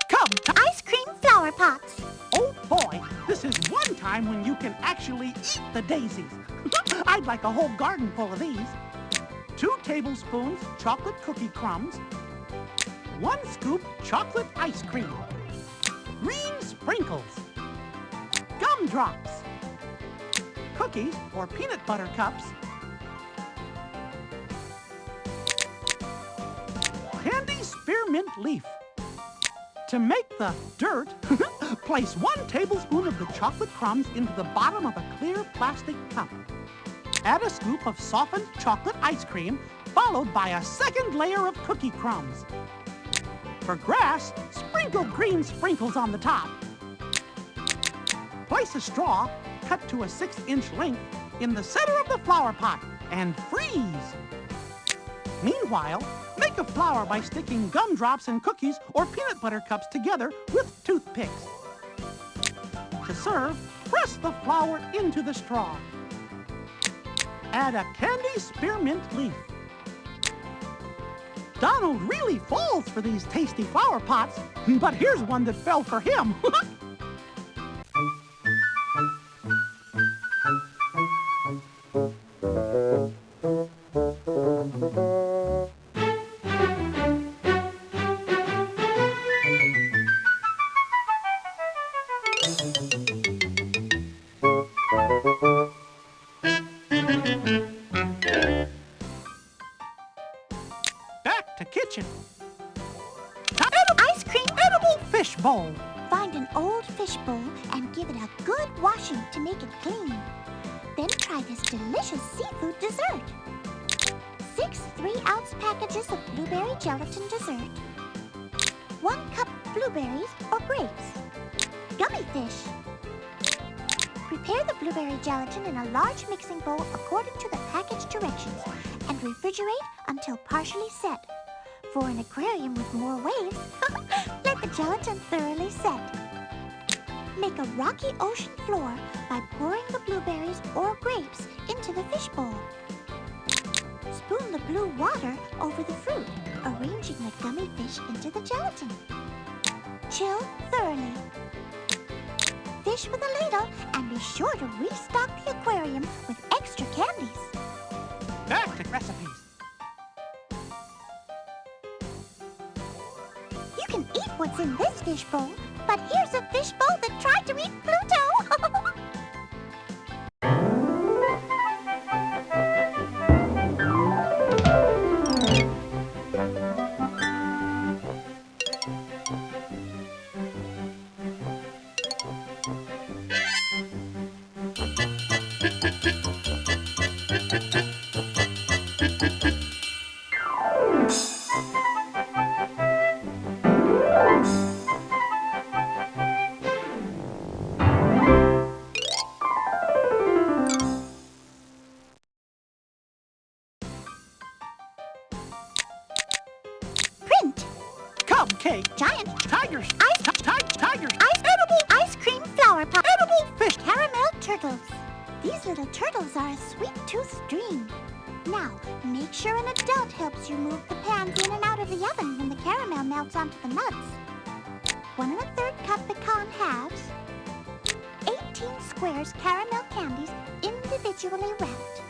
Come to Ice cream flower pots. Oh boy, this is one time when you can actually eat the daisies. I'd like a whole garden full of these. 2 tablespoons chocolate cookie crumbs. 1 scoop chocolate ice cream. Green sprinkles. Gumdrops. Cookies or peanut butter cups. Candy spearmint leaf. To make the dirt, place 1 tablespoon of the chocolate crumbs into the bottom of a clear plastic cup. Add a scoop of softened chocolate ice cream, followed by a second layer of cookie crumbs. For grass, sprinkle green sprinkles on the top. Place a straw, cut to a 6-inch length, in the center of the flower pot and freeze. Meanwhile, make a flower by sticking gumdrops and cookies or peanut butter cups together with toothpicks. To serve, press the flour into the straw. Add a candy spearmint leaf. Donald really falls for these tasty flower pots, but here's one that fell for him. Back to kitchen. Ice cream. Edible fish bowl. Find an old fish bowl and give it a good washing to make it clean. Then try this delicious seafood dessert. 6 3-ounce packages of blueberry gelatin dessert. 1 cup blueberries or grapes. Gummy fish. Prepare the blueberry gelatin in a large mixing bowl according to the package directions and refrigerate until partially set. For an aquarium with more waves, let the gelatin thoroughly set. Make a rocky ocean floor by pouring the blueberries or grapes into the fish bowl. Spoon the blue water over the fruit, arranging the gummy fish into the gelatin. Chill thoroughly. Fish with a ladle and be sure to restock the aquarium with extra candies. Back to recipes. You can eat what's in this fish bowl, but here's a fish bowl that tried to eat Pluto. Cupcake. Giant. Tigers. Ice. turtles. These little turtles are a sweet-toothed dream. Now, make sure an adult helps you move the pans in and out of the oven when the caramel melts onto the nuts. 1 1/3 cup pecan halves. 18 squares caramel candies individually wrapped.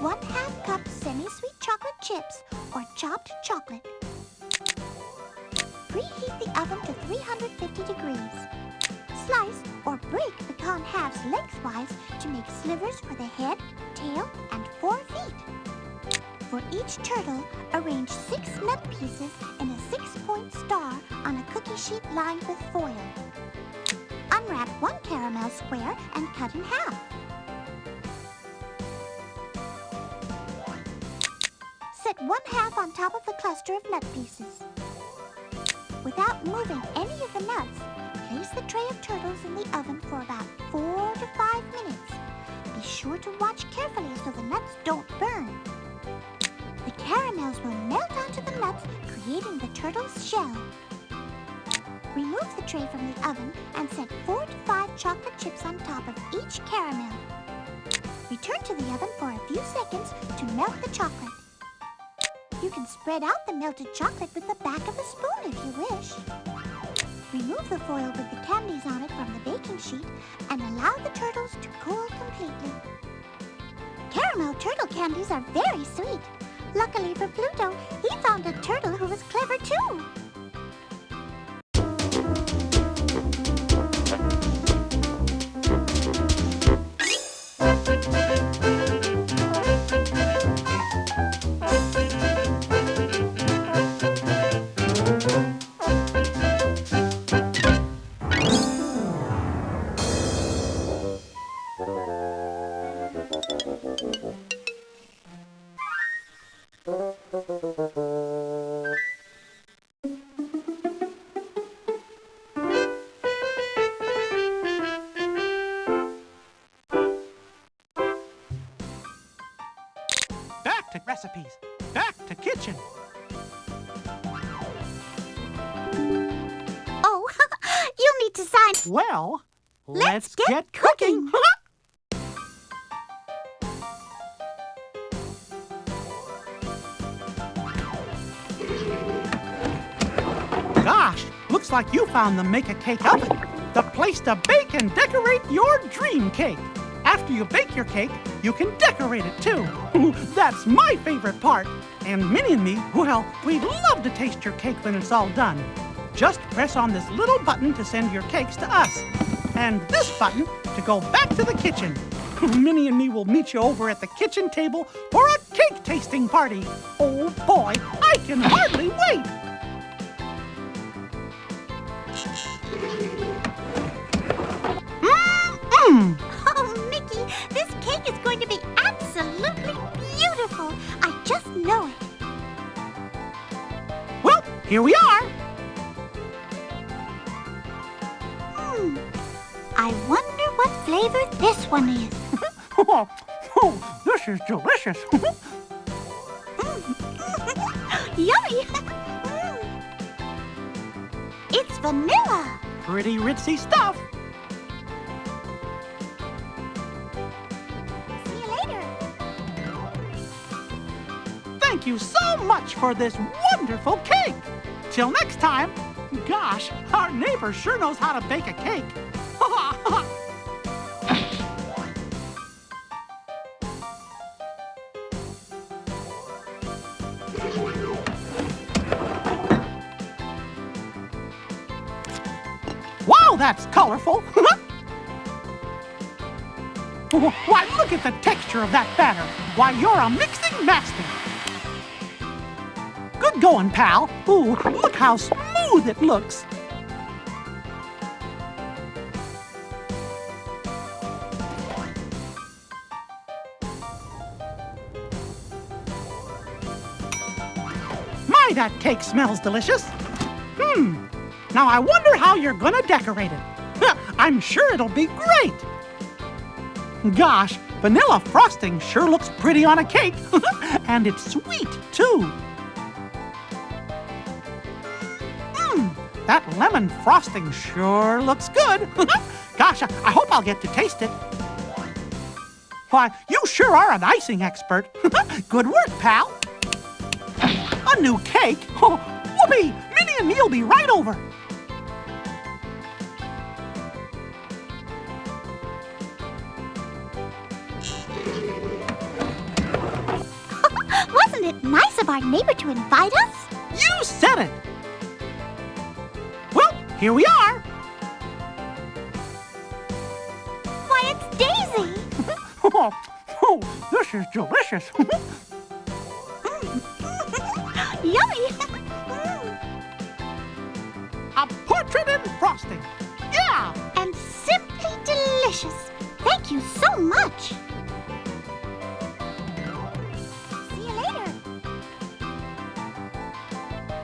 1/2 cup semi-sweet chocolate chips or chopped chocolate. Preheat the oven to 350 degrees. Slice or break pecan halves lengthwise to make slivers for the head, tail, and 4 feet. For each turtle, arrange 6 nut pieces in a 6-point star on a cookie sheet lined with foil. Unwrap 1 caramel square and cut in half. Set 1/2 on top of the cluster of nut pieces. Without moving any of the nuts, place the tray of turtles in the oven for about 4 to 5 minutes. Be sure to watch carefully so the nuts don't burn. The caramels will melt onto the nuts, creating the turtle's shell. Remove the tray from the oven and set 4 to 5 chocolate chips on top of each caramel. Return to the oven for a few seconds to melt the chocolate. You can spread out the melted chocolate with the back of a spoon if you wish. Remove the foil with the candies on it from the baking sheet and allow the turtles to cool completely. Caramel turtle candies are very sweet. Luckily for Pluto, he found a turtle who was clever too. Back to recipes. Back to kitchen. Oh, you'll need to sign. Well, let's get cooking. Gosh, looks like you found the Make-A-Cake oven, the place to bake and decorate your dream cake. After you bake your cake, you can decorate it too. That's my favorite part. And Minnie and me, well, we'd love to taste your cake when it's all done. Just press on this little button to send your cakes to us. And this button to go back to the kitchen. Minnie and me will meet you over at the kitchen table for a cake tasting party. Oh boy, I can hardly wait. Oh, Mickey, this cake is going to be absolutely beautiful. I just know it. Well, here we are. I wonder what flavor this one is. Oh, this is delicious. Yummy! It's vanilla. Pretty ritzy stuff. See you later. Thank you so much for this wonderful cake. Till next time, gosh, our neighbor sure knows how to bake a cake. Wow, that's colorful. Why, look at the texture of that batter. Why, you're a mixing master. Good going, pal. Ooh, look how smooth it looks. My, that cake smells delicious. Now I wonder how you're gonna decorate it. I'm sure it'll be great. Gosh, vanilla frosting sure looks pretty on a cake. And it's sweet, too. That lemon frosting sure looks good. Gosh, I hope I'll get to taste it. Why, you sure are an icing expert. Good work, pal. A new cake? Oh, whoopee! Minnie and me'll be right over. Wasn't it nice of our neighbor to invite us? You said it. Well, here we are. Why, it's Daisy. Oh, this is delicious. Yummy. A portrait in frosting. Yeah. And simply delicious. Thank you so much. See you later.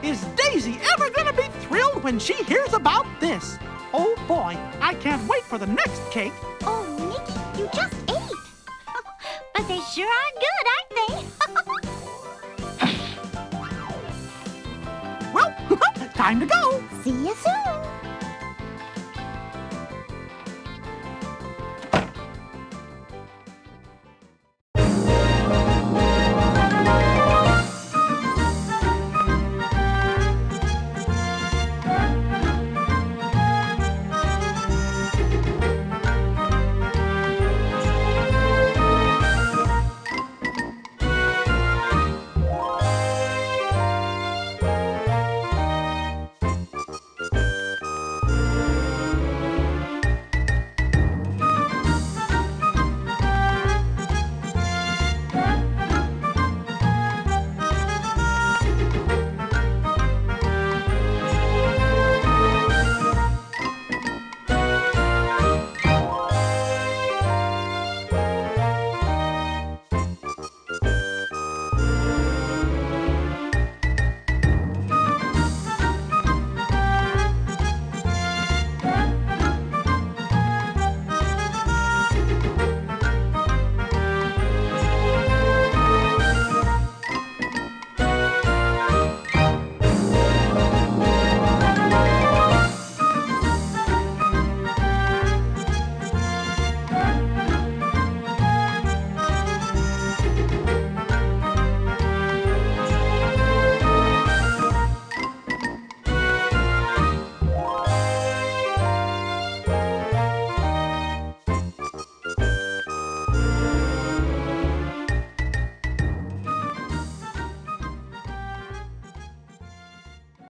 Is Daisy ever gonna be thrilled when she hears about this? Oh boy, I can't wait for the next cake. Oh, Mickey, you just ate. But they sure are good, aren't they? Well, time to go. See you soon.